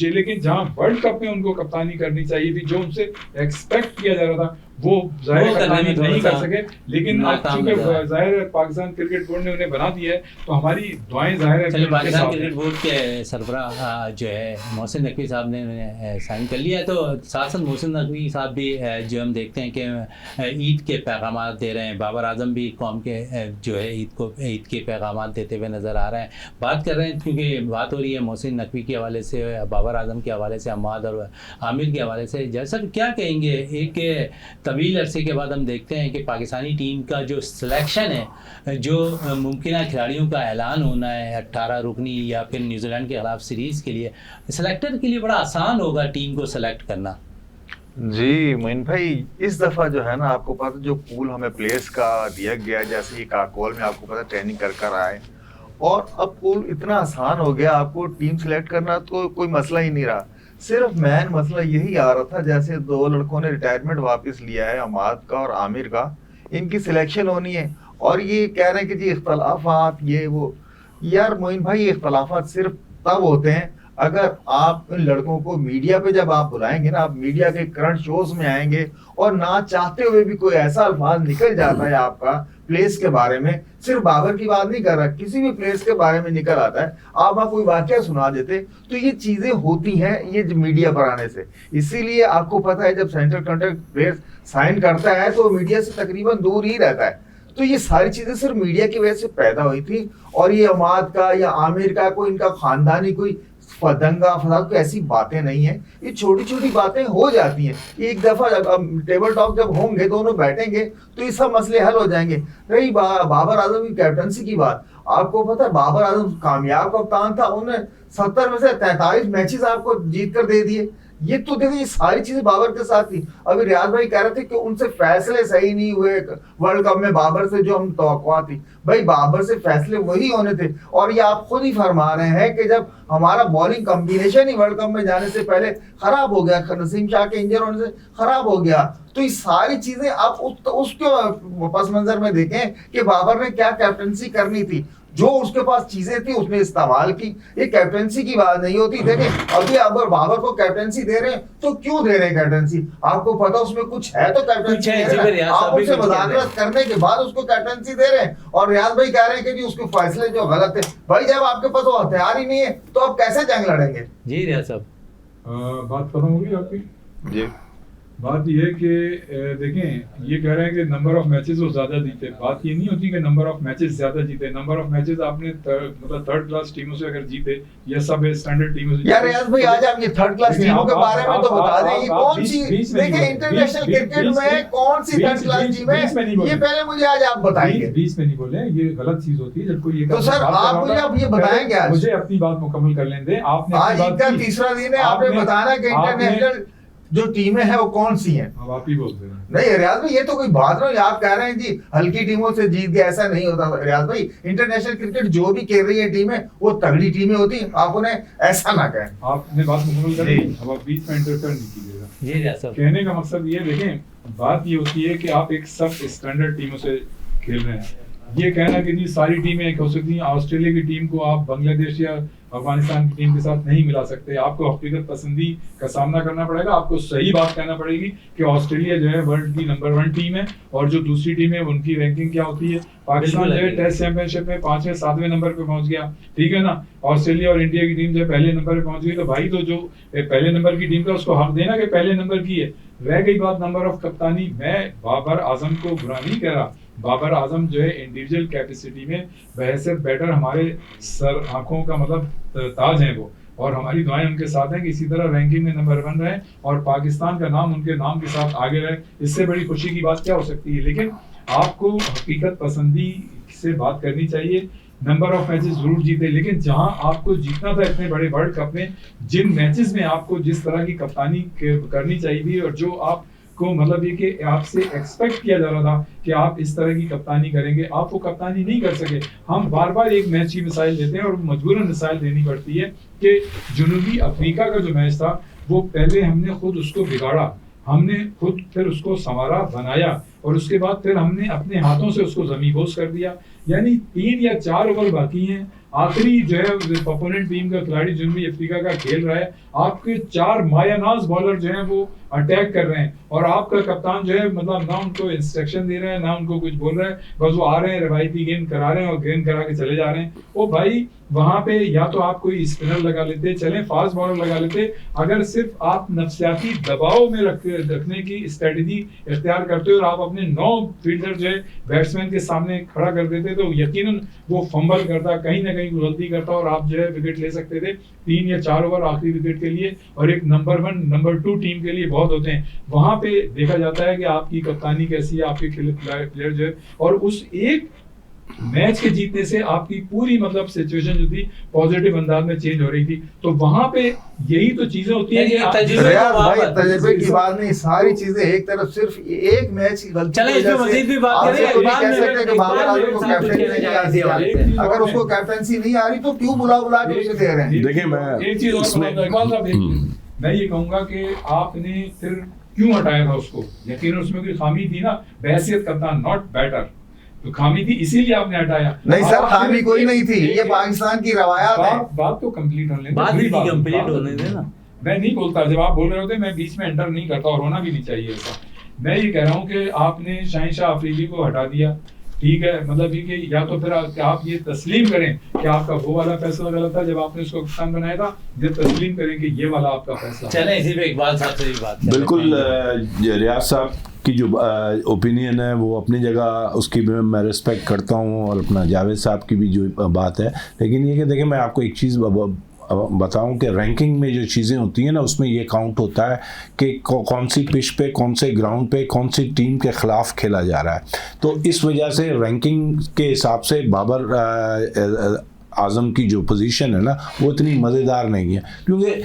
लेकिन जहां वर्ल्ड कप में उनको कप्तानी करनी चाहिए थी, जो उनसे एक्सपेक्ट किया जा रहा था, वो जाहिर कप्तानी नहीं कर सके। लेकिन अब चूंकि जाहिर पाकिस्तान क्रिकेट बोर्ड ने उन्हें बना दिया है, तो हमारी दुआएं जाहिर है पाकिस्तान क्रिकेट बोर्ड के सरबराह जो है मोहसिन नकवी साहब ने उन्हें साइन कर लिया है। तो साथ साथ मोहसिन नकवी साहब भी जो हम देखते हैं कि ईद के पैगाम दे रहे हैं, बाबर आजम भी कौम के जो है ईद के पैगाम देते हुए नज़र आ रहे हैं। बात कर रहे हैं क्योंकि बात हो रही है मोहसिन नकवी के हवाले से, बाबर आजम के हवाले से, अम्माद और आमिर के हवाले से, जैसा क्या कहेंगे? एक तवील अरसे के बाद हम देखते हैं कि पाकिस्तानी टीम का जो सिलेक्शन है, जो मुमकिन खिलाड़ियों का ऐलान होना है 18 रुकनी या फिर न्यूजीलैंड के खिलाफ सीरीज़ के लिए, सिलेक्टर के लिए बड़ा आसान होगा टीम को सेलेक्ट करना। जी मोइन भाई, इस दफ़ा जो है ना, आपको पता जो पूल हमें प्लेयर्स का दिया गया, जैसे ही काकोल में आपको पता ट्रेनिंग कर आए, और अब पूल इतना आसान हो गया, आपको टीम सेलेक्ट करना तो कोई मसला ही नहीं रहा। सिर्फ मैन मसला यही आ रहा था, जैसे 2 लड़कों ने रिटायरमेंट वापस लिया है, अमाद का और आमिर का, इनकी सिलेक्शन होनी है और ये कह रहे हैं कि जी इख्तलाफात ये वो। यार मोइन भाई, इख्तलाफात सिर्फ तब होते हैं अगर आप इन लड़कों को मीडिया पे जब आप बुलाएंगे ना, आप मीडिया के करंट शोज में आएंगे और ना चाहते हुए भी कोई ऐसा अल्फाज निकल जाता है आपका प्लेस के बारे में, सिर्फ बाबर की बात नहीं कर रहा, किसी भी प्लेस के बारे में निकल आता है, आप कोई वाकया सुना देते, तो ये चीजें होती हैं ये मीडिया पर आने से। इसीलिए आपको पता है जब सेंट्रल कॉन्ट्रैक्ट प्लेयर साइन करता है तो मीडिया से तकरीबन दूर ही रहता है। तो ये सारी चीजें सिर्फ मीडिया की वजह से पैदा हुई थी, और ये अमाद का या आमिर का कोई इनका खानदानी कोई दंगा फसाद कोई ऐसी बातें नहीं है, ये छोटी छोटी बातें हो जाती हैं। एक दफा जब टेबल टॉक जब होंगे, दोनों बैठेंगे तो ये सब मसले हल हो जाएंगे। रही बाबर आजम की कैप्टनसी की बात, आपको पता है बाबर आजम कामयाब कप्तान था, उन्होंने 70 में से 43 मैचेस आपको जीत कर दे दिए। ये तो देखिए ये सारी चीजें बाबर के साथ थी। अभी रियाज भाई कह रहे थे कि उनसे फैसले सही नहीं हुए वर्ल्ड कप में, बाबर से जो हम तवक्कुआ थी, भाई बाबर से फैसले वही होने थे। और ये आप खुद ही फरमा रहे हैं कि जब हमारा बॉलिंग कॉम्बिनेशन ही वर्ल्ड कप में जाने से पहले खराब हो गया, नसीम शाह के इंजर होने से खराब हो गया, तो ये सारी चीजें आप उसके पस मंजर में देखें कि बाबर ने क्या कैप्टनसी करनी थी, जो उसके पास चीजें थी उसने इस्तेमाल की। ये कैप्टनसी की बात नहीं होती। देखें अभी अगर बाबर को कैप्टनसी दे रहे हैं तो क्यों दे रहे हैं कैप्टनसी, आपको पता उसमें कुछ है तो कैप्टनसी दे रहे हैं, आप उससे मुज़ाकरात करने के बाद उसको कैप्टनसी दे रहे हैं। और रियाज भाई कह रहे हैं कि जी उसके फैसले जो गलत है। भाई जब आपके पास वो हथियार ही नहीं है तो आप कैसे जंग लड़ेंगे? जी रियाज साहब, बात खत्म होगी आपकी? जी, बात ये है कि देखें ये कह रहे हैं कि नंबर ऑफ मैचेस वो ज्यादा जीते। बात ये नहीं होती कि नंबर ऑफ मैचेस ज्यादा जीते। नंबर ऑफ मैचेस आपने मतलब थर्ड क्लास टीमों से अगर जीते या सब स्टैंडर्ड टीमों से। यार रियाज भाई आज आप ये थर्ड क्लास टीमों के बारे में तो बता दें, कौन सी देखिए इंटरनेशनल क्रिकेट में कौन सी थर्ड क्लास टीम है, ये पहले मुझे आज आप बताइए। बीच में नहीं बोले, ये गलत चीज होती है जब कोई ये। तो सर आप मुझे अब ये बताएंगे, आज मुझे अपनी बात मुकम्मल कर लेने दें। आपने आज इनका तीसरा दिन है, आपने बताना कि इंटरनेशनल जो टीमें हैं वो कौन सी हैं। अब आप ही बोलते हैं। नहीं रियाज भाई ये तो कोई बात नहीं, आप कह रहे हैं जी हल्की टीमों से जीत गया, ऐसा नहीं होता रियाज भाई। इंटरनेशनल क्रिकेट जो भी खेल रही है टीमें वो तगड़ी टीमें होती हैं, आप उन्हें ऐसा ना कहें। आपने बात मुकम्मल कर दी, अब आप बीच में इंटरफेयर नहीं कीजिएगा। जी रियाज साहब, कहने का मकसद ये देखें, बात ये होती है कि आप एक सब स्टैंडर्ड टीमों से खेल रहे हैं। ये कहना कि जी सारी टीमें एक हो सकती हैं, ऑस्ट्रेलिया की टीम को आप बांग्लादेश या अफगानिस्तान की टीम के साथ नहीं मिला सकते। आपको हकीकत पसंदी का सामना करना पड़ेगा। आपको सही बात कहना पड़ेगी कि ऑस्ट्रेलिया जो है वर्ल्ड की नंबर 1 टीम है और जो दूसरी टीम है उनकी रैंकिंग क्या होती है। पाकिस्तान जो है टेस्ट चैंपियनशिप में 5वें 7वें नंबर पे पहुंच गया, ठीक है ना। ऑस्ट्रेलिया और इंडिया की टीम जो है पहले नंबर पे पहुंच गई, तो भाई तो जो पहले नंबर की टीम का उसको हक देना कि पहले नंबर की है। रह गई बात नंबर ऑफ कप्तानी, मैं बाबर आजम को बुरा नहीं कह रहा। बाबर आजम जो है इंडिविजुअल कैपेसिटी में बहैसियत बैटर हमारे सर आंखों का मतलब ताज है वो, और हमारी दुआएं उनके साथ हैं कि इसी तरह रैंकिंग में नंबर 1 रहे और पाकिस्तान का नाम उनके नाम के साथ आगे रहे। इससे बड़ी खुशी की बात क्या हो सकती है। लेकिन आपको हकीकत पसंदी से बात करनी चाहिए। नंबर ऑफ मैचेस जरूर जीते, लेकिन जहां आपको जीतना था इतने बड़े वर्ल्ड कप में, जिन मैचेस में आपको जिस तरह की कप्तानी करनी चाहिए थी और जो आपको मतलब ये कि आपसे एक्सपेक्ट किया जा रहा था कि आप इस तरह की कप्तानी करेंगे, आप वो कप्तानी नहीं कर सके। हम बार बार एक मैच की मिसाइल देते हैं और मजबूरन मिसाइल देनी पड़ती है कि जनूबी अफ्रीका का जो मैच था वो पहले हमने खुद उसको बिगाड़ा, हमने खुद फिर उसको संवारा बनाया और उसके बाद फिर हमने अपने हाथों से उसको ज़मींदोज़ कर दिया। यानी 3 या 4 ओवर बाकी हैं, आखिरी जो है अपोनेंट टीम का खिलाड़ी जनूबी अफ्रीका का खेल रहा है, आपके 4 मायानाज बॉलर जो हैं वो अटैक कर रहे हैं और आपका कप्तान जो है मतलब ना उनको इंस्ट्रक्शन दे रहा है ना उनको कुछ बोल रहा है, बस वो आ रहे हैं रवायती गेंद करा रहे हैं और गेंद करा के चले जा रहे हैं। ओ भाई वहां पे या तो आप कोई स्पिनर लगा लेते, चलें फास्ट बॉलर लगा लेते। अगर सिर्फ आप नफ्सियाती दबाव में रखने की स्ट्रेटजी इख्तियार करते हो और आप अपने 9 फील्डर जो है बैट्समैन के सामने खड़ा कर देते तो यकीनन वो फंबल करता, कहीं ना कहीं गलती करता और आप जो है विकेट ले सकते थे। 3 या 4 ओवर आखिरी विकेट के लिए और एक नंबर 1 नंबर 2 टीम के लिए बहुत होते हैं। वहां पे देखा जाता है कि आपकी कप्तानी कैसी है, आपके प्लेयर जो है, और उस एक मैच के जीतने से आपकी पूरी मतलब सिचुएशन जो थी पॉजिटिव अंदाज में चेंज हो रही थी। तो वहां पे यही तो चीजें होती है कि तजुर्बे की बात नहीं, सारी चीजें एक तरफ सिर्फ एक मैच की गलती की वजह से मजीद भी बात करें, कह सकते हैं कि बाबर आजम को कैप्टनसी नहीं आ रही। अगर उसको कैप्टनसी नहीं आ रही तो क्यों बुला के उसे दे रहे हैं। देखिए मैं एक चीज और मैं ये कहूंगा कि आपने फिर क्यों हटाया था उसको। यकीनन उसमें कोई खामी थी ना, बहैसियत कप्तान नॉट बैटर, तो खामी थी इसीलिए आपने हटाया। नहीं सर खामी कोई नहीं थी, ये पाकिस्तान की रवायात है। बात तो कंप्लीट होने दे, बात कंप्लीट होने दे ना। मैं नहीं बोलता, जब आप बोल रहे होते मैं बीच में एंटर नहीं करता और होना भी नहीं चाहिए ऐसा। मैं ये कह रहा हूँ कि आपने शहंशाह अफरीदी को हटा दिया, ठीक है, मतलब ये कि या तो फिर आप ये तस्लीम करें कि आपका वो वाला फैसला गलत था जब आपने उसको कप्तान बनाया था, ये तस्लीम करें कि ये वाला आपका फैसला। चलें इसी पे इकबाल साहब से भी बात करें। बिल्कुल रियाज साहब की जो ओपिनियन है वो अपनी जगह, उसकी भी मैं रिस्पेक्ट करता हूँ और अपना जावेद साहब की भी जो बात है। लेकिन ये कि देखिए मैं आपको एक चीज़ बताऊं कि रैंकिंग में जो चीज़ें होती हैं ना, उसमें ये काउंट होता है कि कौन सी पिच पे, कौन से ग्राउंड पे, कौन सी टीम के ख़िलाफ़ खेला जा रहा है। तो इस वजह से रैंकिंग के हिसाब से बाबर आज़म की जो पोजीशन है ना, वो इतनी मज़ेदार नहीं है, क्योंकि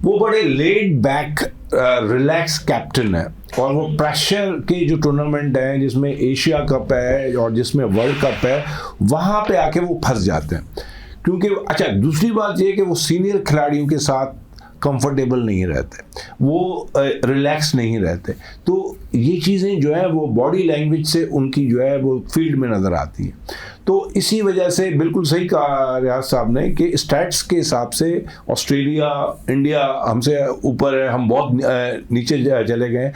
वो बड़े लेड बैक रिलैक्स कैप्टन है। और वो प्रेशर के जो टूर्नामेंट हैं, जिसमें एशिया कप है और जिसमें वर्ल्ड कप है, वहाँ पे आके वो फंस जाते हैं। क्योंकि अच्छा, दूसरी बात ये है कि वो सीनियर खिलाड़ियों के साथ कंफर्टेबल नहीं रहते, वो रिलैक्स नहीं रहते। तो ये चीज़ें जो है वो बॉडी लैंग्वेज से उनकी जो है वो फील्ड में नज़र आती हैं। तो इसी वजह से बिल्कुल सही कहा रियाज साहब ने कि स्टैट्स के हिसाब से ऑस्ट्रेलिया, इंडिया हमसे ऊपर है, हम बहुत नीचे चले गए।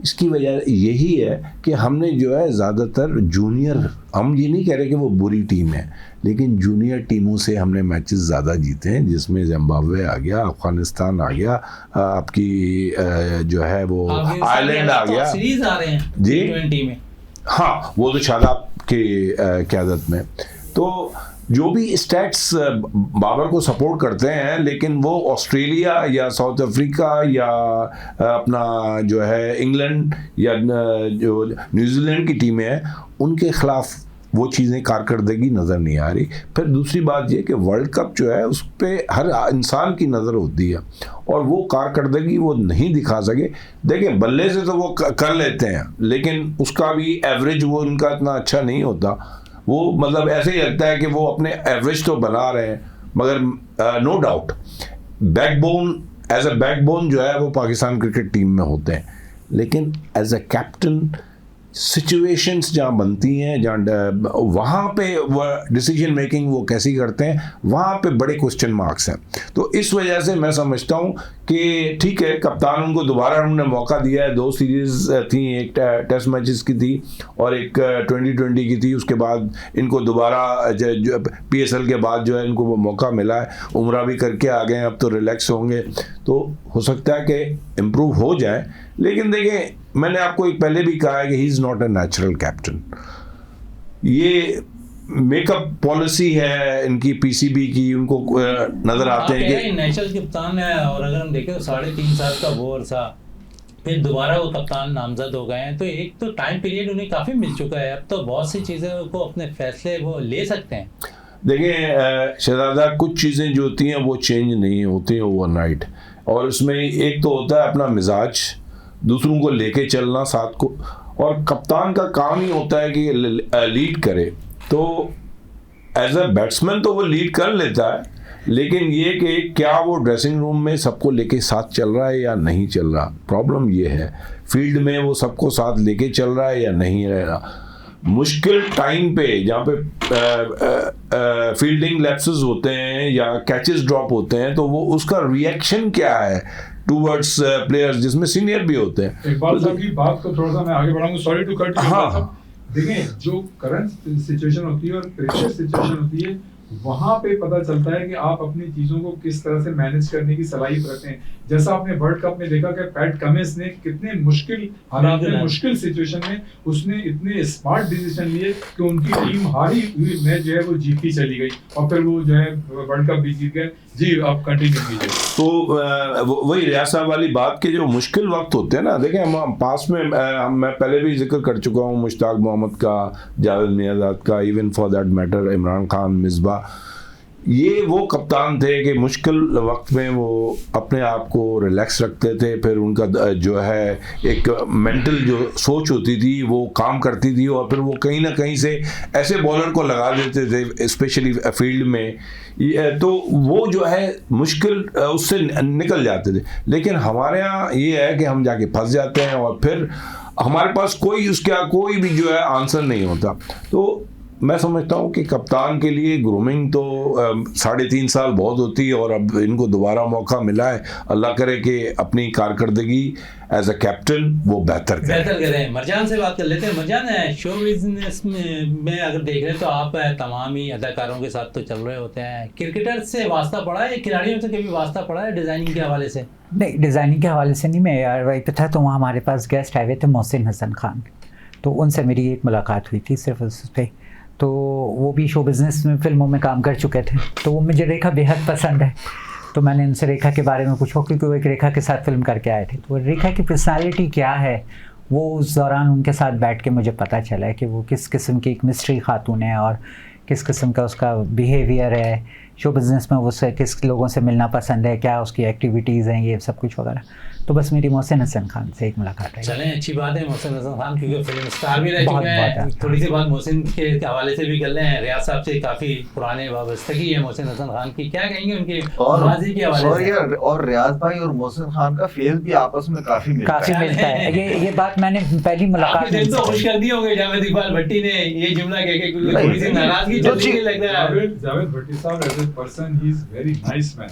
इसकी वजह यही है कि हमने जो है ज़्यादातर जूनियर, हम ये नहीं कह रहे कि वो बुरी टीम है, लेकिन जूनियर टीमों से हमने मैचेस ज़्यादा जीते हैं, जिसमें जिम्बाब्वे आ गया, अफगानिस्तान आ गया, आपकी जो है वो आयरलैंड आ गया, सीरीज आ रहे हैं जी T20 में। हाँ, वो तो शादाब की क़यादत में। तो जो भी स्टैट्स बाबर को सपोर्ट करते हैं, लेकिन वो ऑस्ट्रेलिया या साउथ अफ्रीका या अपना जो है इंग्लैंड या जो न्यूजीलैंड की टीमें हैं, उनके ख़िलाफ़ वो चीज़ें कारकर्दगी नज़र नहीं आ रही। फिर दूसरी बात ये कि वर्ल्ड कप जो है उस पर हर इंसान की नज़र होती है, और वो कारकर्दगी वो नहीं दिखा सके। देखिए, बल्ले से तो वो कर लेते हैं, लेकिन उसका भी एवरेज वो उनका इतना अच्छा नहीं होता। वो मतलब ऐसे ही लगता है कि वो अपने एवरेज तो बना रहे हैं, मगर no doubt backbone, as a backbone जो है वो पाकिस्तान क्रिकेट टीम में होते हैं। लेकिन एज अ कैप्टन सिचुएशंस जहाँ बनती हैं, जहाँ वहाँ पे वो डिसीजन मेकिंग वो कैसी करते हैं, वहाँ पे बड़े क्वेश्चन मार्क्स हैं। तो इस वजह से मैं समझता हूँ कि ठीक है, कप्तान उनको दोबारा उन्होंने मौका दिया है। 2 सीरीज़ थी, एक टेस्ट मैचेस की थी और एक 2020 की थी। उसके बाद इनको दोबारा PSL के बाद जो है इनको वो मौका मिला है, उम्रा भी करके आ गए हैं, अब तो रिलैक्स होंगे, तो हो सकता है कि इम्प्रूव हो जाए। लेकिन देखें, मैंने आपको एक पहले भी कहा है कि he is not a natural captain. ये मेकअप पॉलिसी है इनकी PCB की, उनको नज़र आते हैं कि नेचुरल कप्तान है। और अगर हम देखें तो 3.5 साल का वो अरसा, फिर दोबारा वो कप्तान नामजद हो गए हैं, तो एक तो टाइम पीरियड उन्हें काफ़ी मिल चुका है। अब तो बहुत सी चीज़ें को अपने फैसले वो ले सकते हैं। देखें शहजादा, कुछ चीज़ें जो होती हैं वो चेंज नहीं होती हैं ओवरनाइट, और उसमें एक तो होता है अपना मिजाज, दूसरों को लेके चलना साथ को, और कप्तान का काम ही होता है कि लीड करे। तो एज अ बैट्समैन तो वो लीड कर लेता है, लेकिन ये कि क्या वो ड्रेसिंग रूम में सबको लेके साथ चल रहा है या नहीं चल रहा, प्रॉब्लम ये है। फील्ड में वो सबको साथ लेके चल रहा है या नहीं रह रहा। मुश्किल टाइम पे जहाँ पे फील्डिंग लैप्सेस होते हैं या कैचेस ड्रॉप होते हैं, तो वो उसका रिएक्शन क्या है टूवर्ड्स प्लेयर्स, जिसमें सीनियर भी होते हैं। एक बात आपकी बात को थोड़ा सा मैं आगे बढ़ाऊंगा, सॉरी टू कट। हाँ, देखें, जो करंट सिचुएशन होती है और प्रेशर सिचुएशन होती है, वहां पे पता चलता है कि आप अपनी चीजों को किस तरह से मैनेज करने की सलाहियत रखते हैं। जैसा आपने वर्ल्ड कप में देखा कि पैट कमिंस ने कितने मुश्किल हालात में, मुश्किल सिचुएशन में उसने इतने स्मार्ट डिसीजन लिए कि उनकी टीम हारी हुई मैच जो है वो जीतती चली गई, और फिर वो जो है वर्ल्ड कप भी जीत गए। जी, आप कंटिन्यू कीजिए। तो वही रियासत वाली बात के जो मुश्किल वक्त होते हैं ना, देखें हम पास में मैं पहले भी जिक्र कर चुका हूँ मुश्ताक मोहम्मद का, जावेद मियाँदाद का, even for that matter Imran Khan, Misbah, ये वो कप्तान थे कि मुश्किल वक्त में वो अपने आप को रिलैक्स रखते थे। फिर उनका जो है एक मेंटल जो सोच होती थी वो काम करती थी, और फिर वो कहीं ना कहीं से ऐसे बॉलर को लगा देते थे स्पेशली फील्ड में, तो वो जो है मुश्किल उससे निकल जाते थे। लेकिन हमारे यहाँ ये है कि हम जाके फंस जाते हैं और फिर हमारे पास कोई भी जो है आंसर नहीं होता। तो मैं समझता हूँ कि कप्तान के लिए ग्रूमिंग तो 3.5 साल बहुत होती है, और अब इनको दोबारा मौका मिला है। अल्लाह करे कि अपनी कारकर्दगी एज अ कैप्टन वो बेहतर करें। मरजान से बात कर लेते हैं। मरजान, शो बिजनेस में अगर देख रहे हैं तो आप तमाम ही अदाकारों के साथ तो चल रहे होते हैं, क्रिकेटर से वास्ता पड़ा है, खिलाड़ियों से कभी वास्ता पड़ा है डिज़ाइनिंग के हवाले से? नहीं, डिज़ाइनिंग के हवाले से नहीं। मैं यार वही पे था, तो वहाँ हमारे पास गेस्ट आए हुए थे मोहसिन हसन खान, तो उनसे मेरी एक मुलाकात हुई थी सिर्फ उस पर। तो वो भी शो बिज़नेस में, फिल्मों में काम कर चुके थे, तो वो मुझे रेखा बेहद पसंद है। तो मैंने इनसे रेखा के बारे में पूछा, क्योंकि वो एक रेखा के साथ फिल्म करके आए थे, तो रेखा की पर्सनालिटी क्या है, वो उस दौरान उनके साथ बैठ के मुझे पता चला है कि वो किस किस्म की एक मिस्ट्री खातून है और किस किस्म का उसका बिहेवियर है, शो बिज़नेस में उससे किस लोगों से मिलना पसंद है, क्या उसकी एक्टिविटीज़ हैं, ये सब कुछ वगैरह। तो बस मेरी मोहसिन हसन खान से एक मुलाकात है। चलें, अच्छी बात है। मोहसिन हसन खान क्योंकि फिल्म स्टार भी रह चुके हैं, थोड़ी सी बात मोहसिन के हवाले से भी कर लें। रियाज साहब से काफ़ी पुराने वाबस्तगी है मोहसिन हसन खान की, क्या कहेंगे उनके माजी के हवाले से? और रियाज भाई और मोहसिन खान का फेस भी आपस में काफ़ी मिलता है। ये बात मैंने पहली मुलाकात में तो खुश कर दी होंगे जावेद इकबाल भट्टी ने ये जुमला कह के, थोड़ी सी नाराजगी चलती लग रहा है। जावेद भट्टी साहब as a person he is very nice man,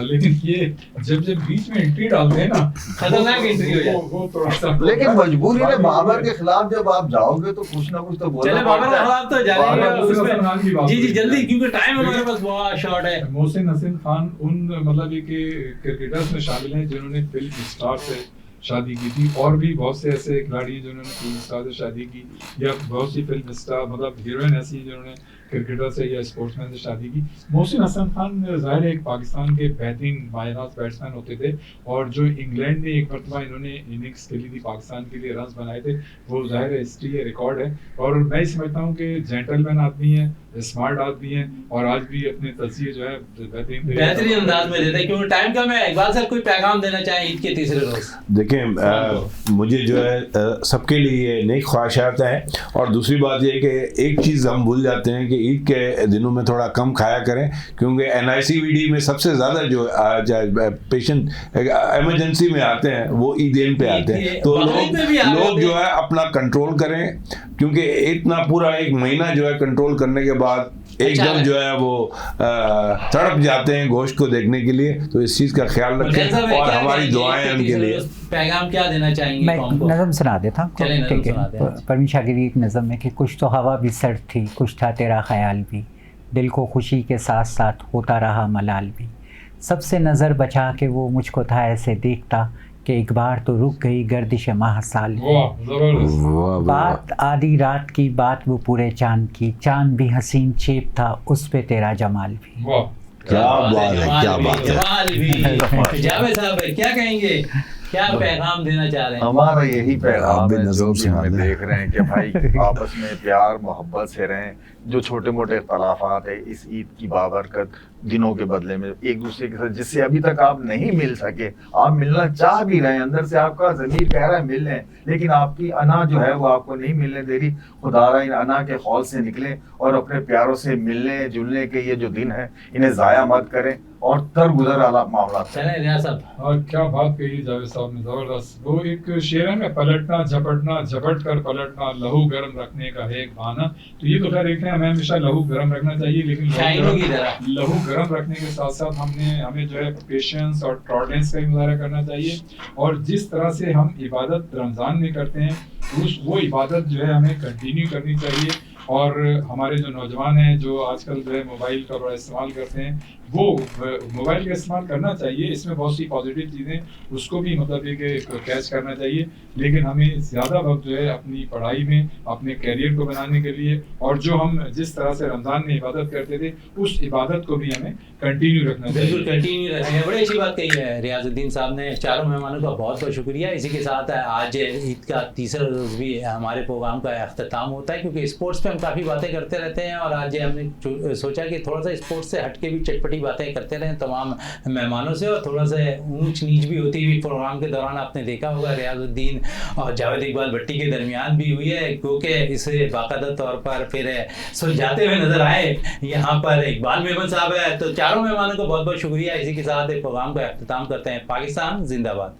लेकिन ये जब बीच में एंट्री डालते हैं ना, खतरनाक एंट्री हो जाए वो थोड़ा सा। लेकिन मजबूरी है, बाबर के खिलाफ जब आप जाओगे तो कुछ ना कुछ तो बोलना चले बाबर के खिलाफ तो जाएंगे। जी जल्दी, क्योंकि टाइम हमारे पास बहुत शॉर्ट है। मोहसिन हसन खान उन मतलब ये कि क्रिकेटर्स में शामिल हैं जिन्होंने फिल्म स्टार से शादी की थी, और भी बहुत से ऐसे खिलाड़ी हैं जिन्होंने फिल्म स्टार से शादी की, या बहुत सी फिल्म स्टार मतलब हीरोइन ऐसी हैं जिन्होंने क्रिकेटर से या स्पोर्ट्समैन से शादी की। मोहसिन हसन खान ज़ाहिर है एक पाकिस्तान के बेहतरीन बायनाज बैट्समैन होते थे, और जो इंग्लैंड ने एक मरतबा इन्होंने इनिंग्स खेली थी पाकिस्तान के लिए, रन्स बनाए थे, वो ज़ाहिर है हिस्ट्री है, रिकॉर्ड है। और मैं समझता हूँ कि जेंटलमैन आदमी है, स्मार्ट आदमी है, और आज भी अपने तस्वीर जो है बेहतरीन अंदाज में देते हैं। क्योंकि टाइम कम है, इकबाल सर कोई पैगाम देना चाहें ईद के तीसरे रोज? देखें, मुझे जो है सबके लिए नेक ख्वाहिशात हैं, और दूसरी बात ये है कि एक चीज़ हम भूल जाते हैं कि ईद के दिनों में थोड़ा कम खाया करें, क्योंकि NICVD में सबसे ज़्यादा जो पेशेंट इमरजेंसी में आते हैं वो ईदेन पे आते हैं, तो लोग जो है अपना कंट्रोल करें, क्योंकि इतना पूरा एक महीना जो है कंट्रोल करने के बाद एकदम जो है वो तड़प जाते हैं गोश्त को देखने के लिए। तो इस चीज़ का ख्याल रखें और हमारी दुआएं उनके लिए। पैगाम क्या देना चाहेंगे? मैं नज़म सुना देता हूँ, ठीक है। परवीन शागिरी एक नज़म में कि कुछ तो हवा भी सर्द थी, कुछ था तेरा ख्याल भी, दिल को खुशी के साथ साथ होता रहा मलाल भी, सबसे नज़र बचा के वो मुझको था ऐसे देखता कि एक बार तो रुक गई गर्दिश माह साल। बात आधी रात की, बात वो पूरे चांद की, चांद भी हसीन चेप था, उस पे तेरा जमाल भी। क्या बात है, क्या बात है। जावेद साहब क्या कहेंगे, क्या पैगाम देना चाह रहे हैं? हमारा यही पैगाम है जो भी हमें देख रहे हैं कि भाई आपस में प्यार मोहब्बत से रहें। जो छोटे मोटे इख्तलाफात है इस ईद की बाबरकत दिनों के बदले में एक दूसरे के साथ, जिससे अभी तक आप नहीं मिल सके, आप मिलना चाह भी रहे हैं, अंदर से आपका ज़मीर कह रहा है मिल लें, लेकिन आपकी अना जो है वो आपको नहीं मिलने दे रही। खुदारा इन अना के खौल से निकलें और अपने प्यारों से मिलने जुलने के ये जो दिन है इन्हें ज़ाया मत करें और दरगुजर वाला मामला। चलें रियाज साहब। और क्या बात कही जावेद साहब ने, जबरदस्त। वो एक शेर है में पलटना झपटना, झपट कर पलटना, लहू गर्म रखने का है एक बहाना। तो ये तो खैर एक है, हमें हमेशा लहू गर्म रखना चाहिए, लेकिन लहू गर्म रखने के साथ साथ हमें जो है पेशेंस और टॉलरेंस का मुजाहरा करना चाहिए। और जिस तरह से हम इबादत रमज़ान में करते हैं वो इबादत जो है हमें कंटिन्यू करनी चाहिए। और हमारे जो नौजवान हैं जो आजकल जो है मोबाइल का बड़ा इस्तेमाल करते हैं, वो मोबाइल का इस्तेमाल करना चाहिए, इसमें बहुत सी पॉजिटिव चीज़ें उसको भी मतलब ये कि कैच करना चाहिए, लेकिन हमें ज़्यादा वक्त जो है अपनी पढ़ाई में, अपने कैरियर को बनाने के लिए, और जो हम जिस तरह से रमज़ान में इबादत करते थे उस इबादत को भी हमें कंटिन्यू रखना चाहिए। बिल्कुल कंटिन्यू रखेंगे। बड़ी अच्छी बात कही है रियाजुद्दीन साहब ने। चारों मेहमानों का बहुत बहुत शुक्रिया। इसी के साथ आज ईद का तीसरा रोज़ भी हमारे प्रोग्राम का अख्ताम होता है, क्योंकि स्पोर्ट्स पे हम काफ़ी बातें करते रहते हैं, और आज हमने सोचा कि थोड़ा सा स्पोर्ट्स से हटके भी चटपटी बातें करते रहें तमाम मेहमानों से, और थोड़ा सा ऊंच नीच भी होती हुई प्रोग्राम के दौरान आपने देखा होगा रियाजुद्दीन और जावेद इकबाल भट्टी के दरमियान भी हुई है, क्योंकि इसे बाकायदा तौर पर फिर सुलझाते हुए नजर आए यहाँ पर इकबाल मेमन साहब है। तो चारों मेहमानों को बहुत बहुत शुक्रिया। इसी के साथ प्रोग्राम का अख्ताम करते हैं। पाकिस्तान जिंदाबाद।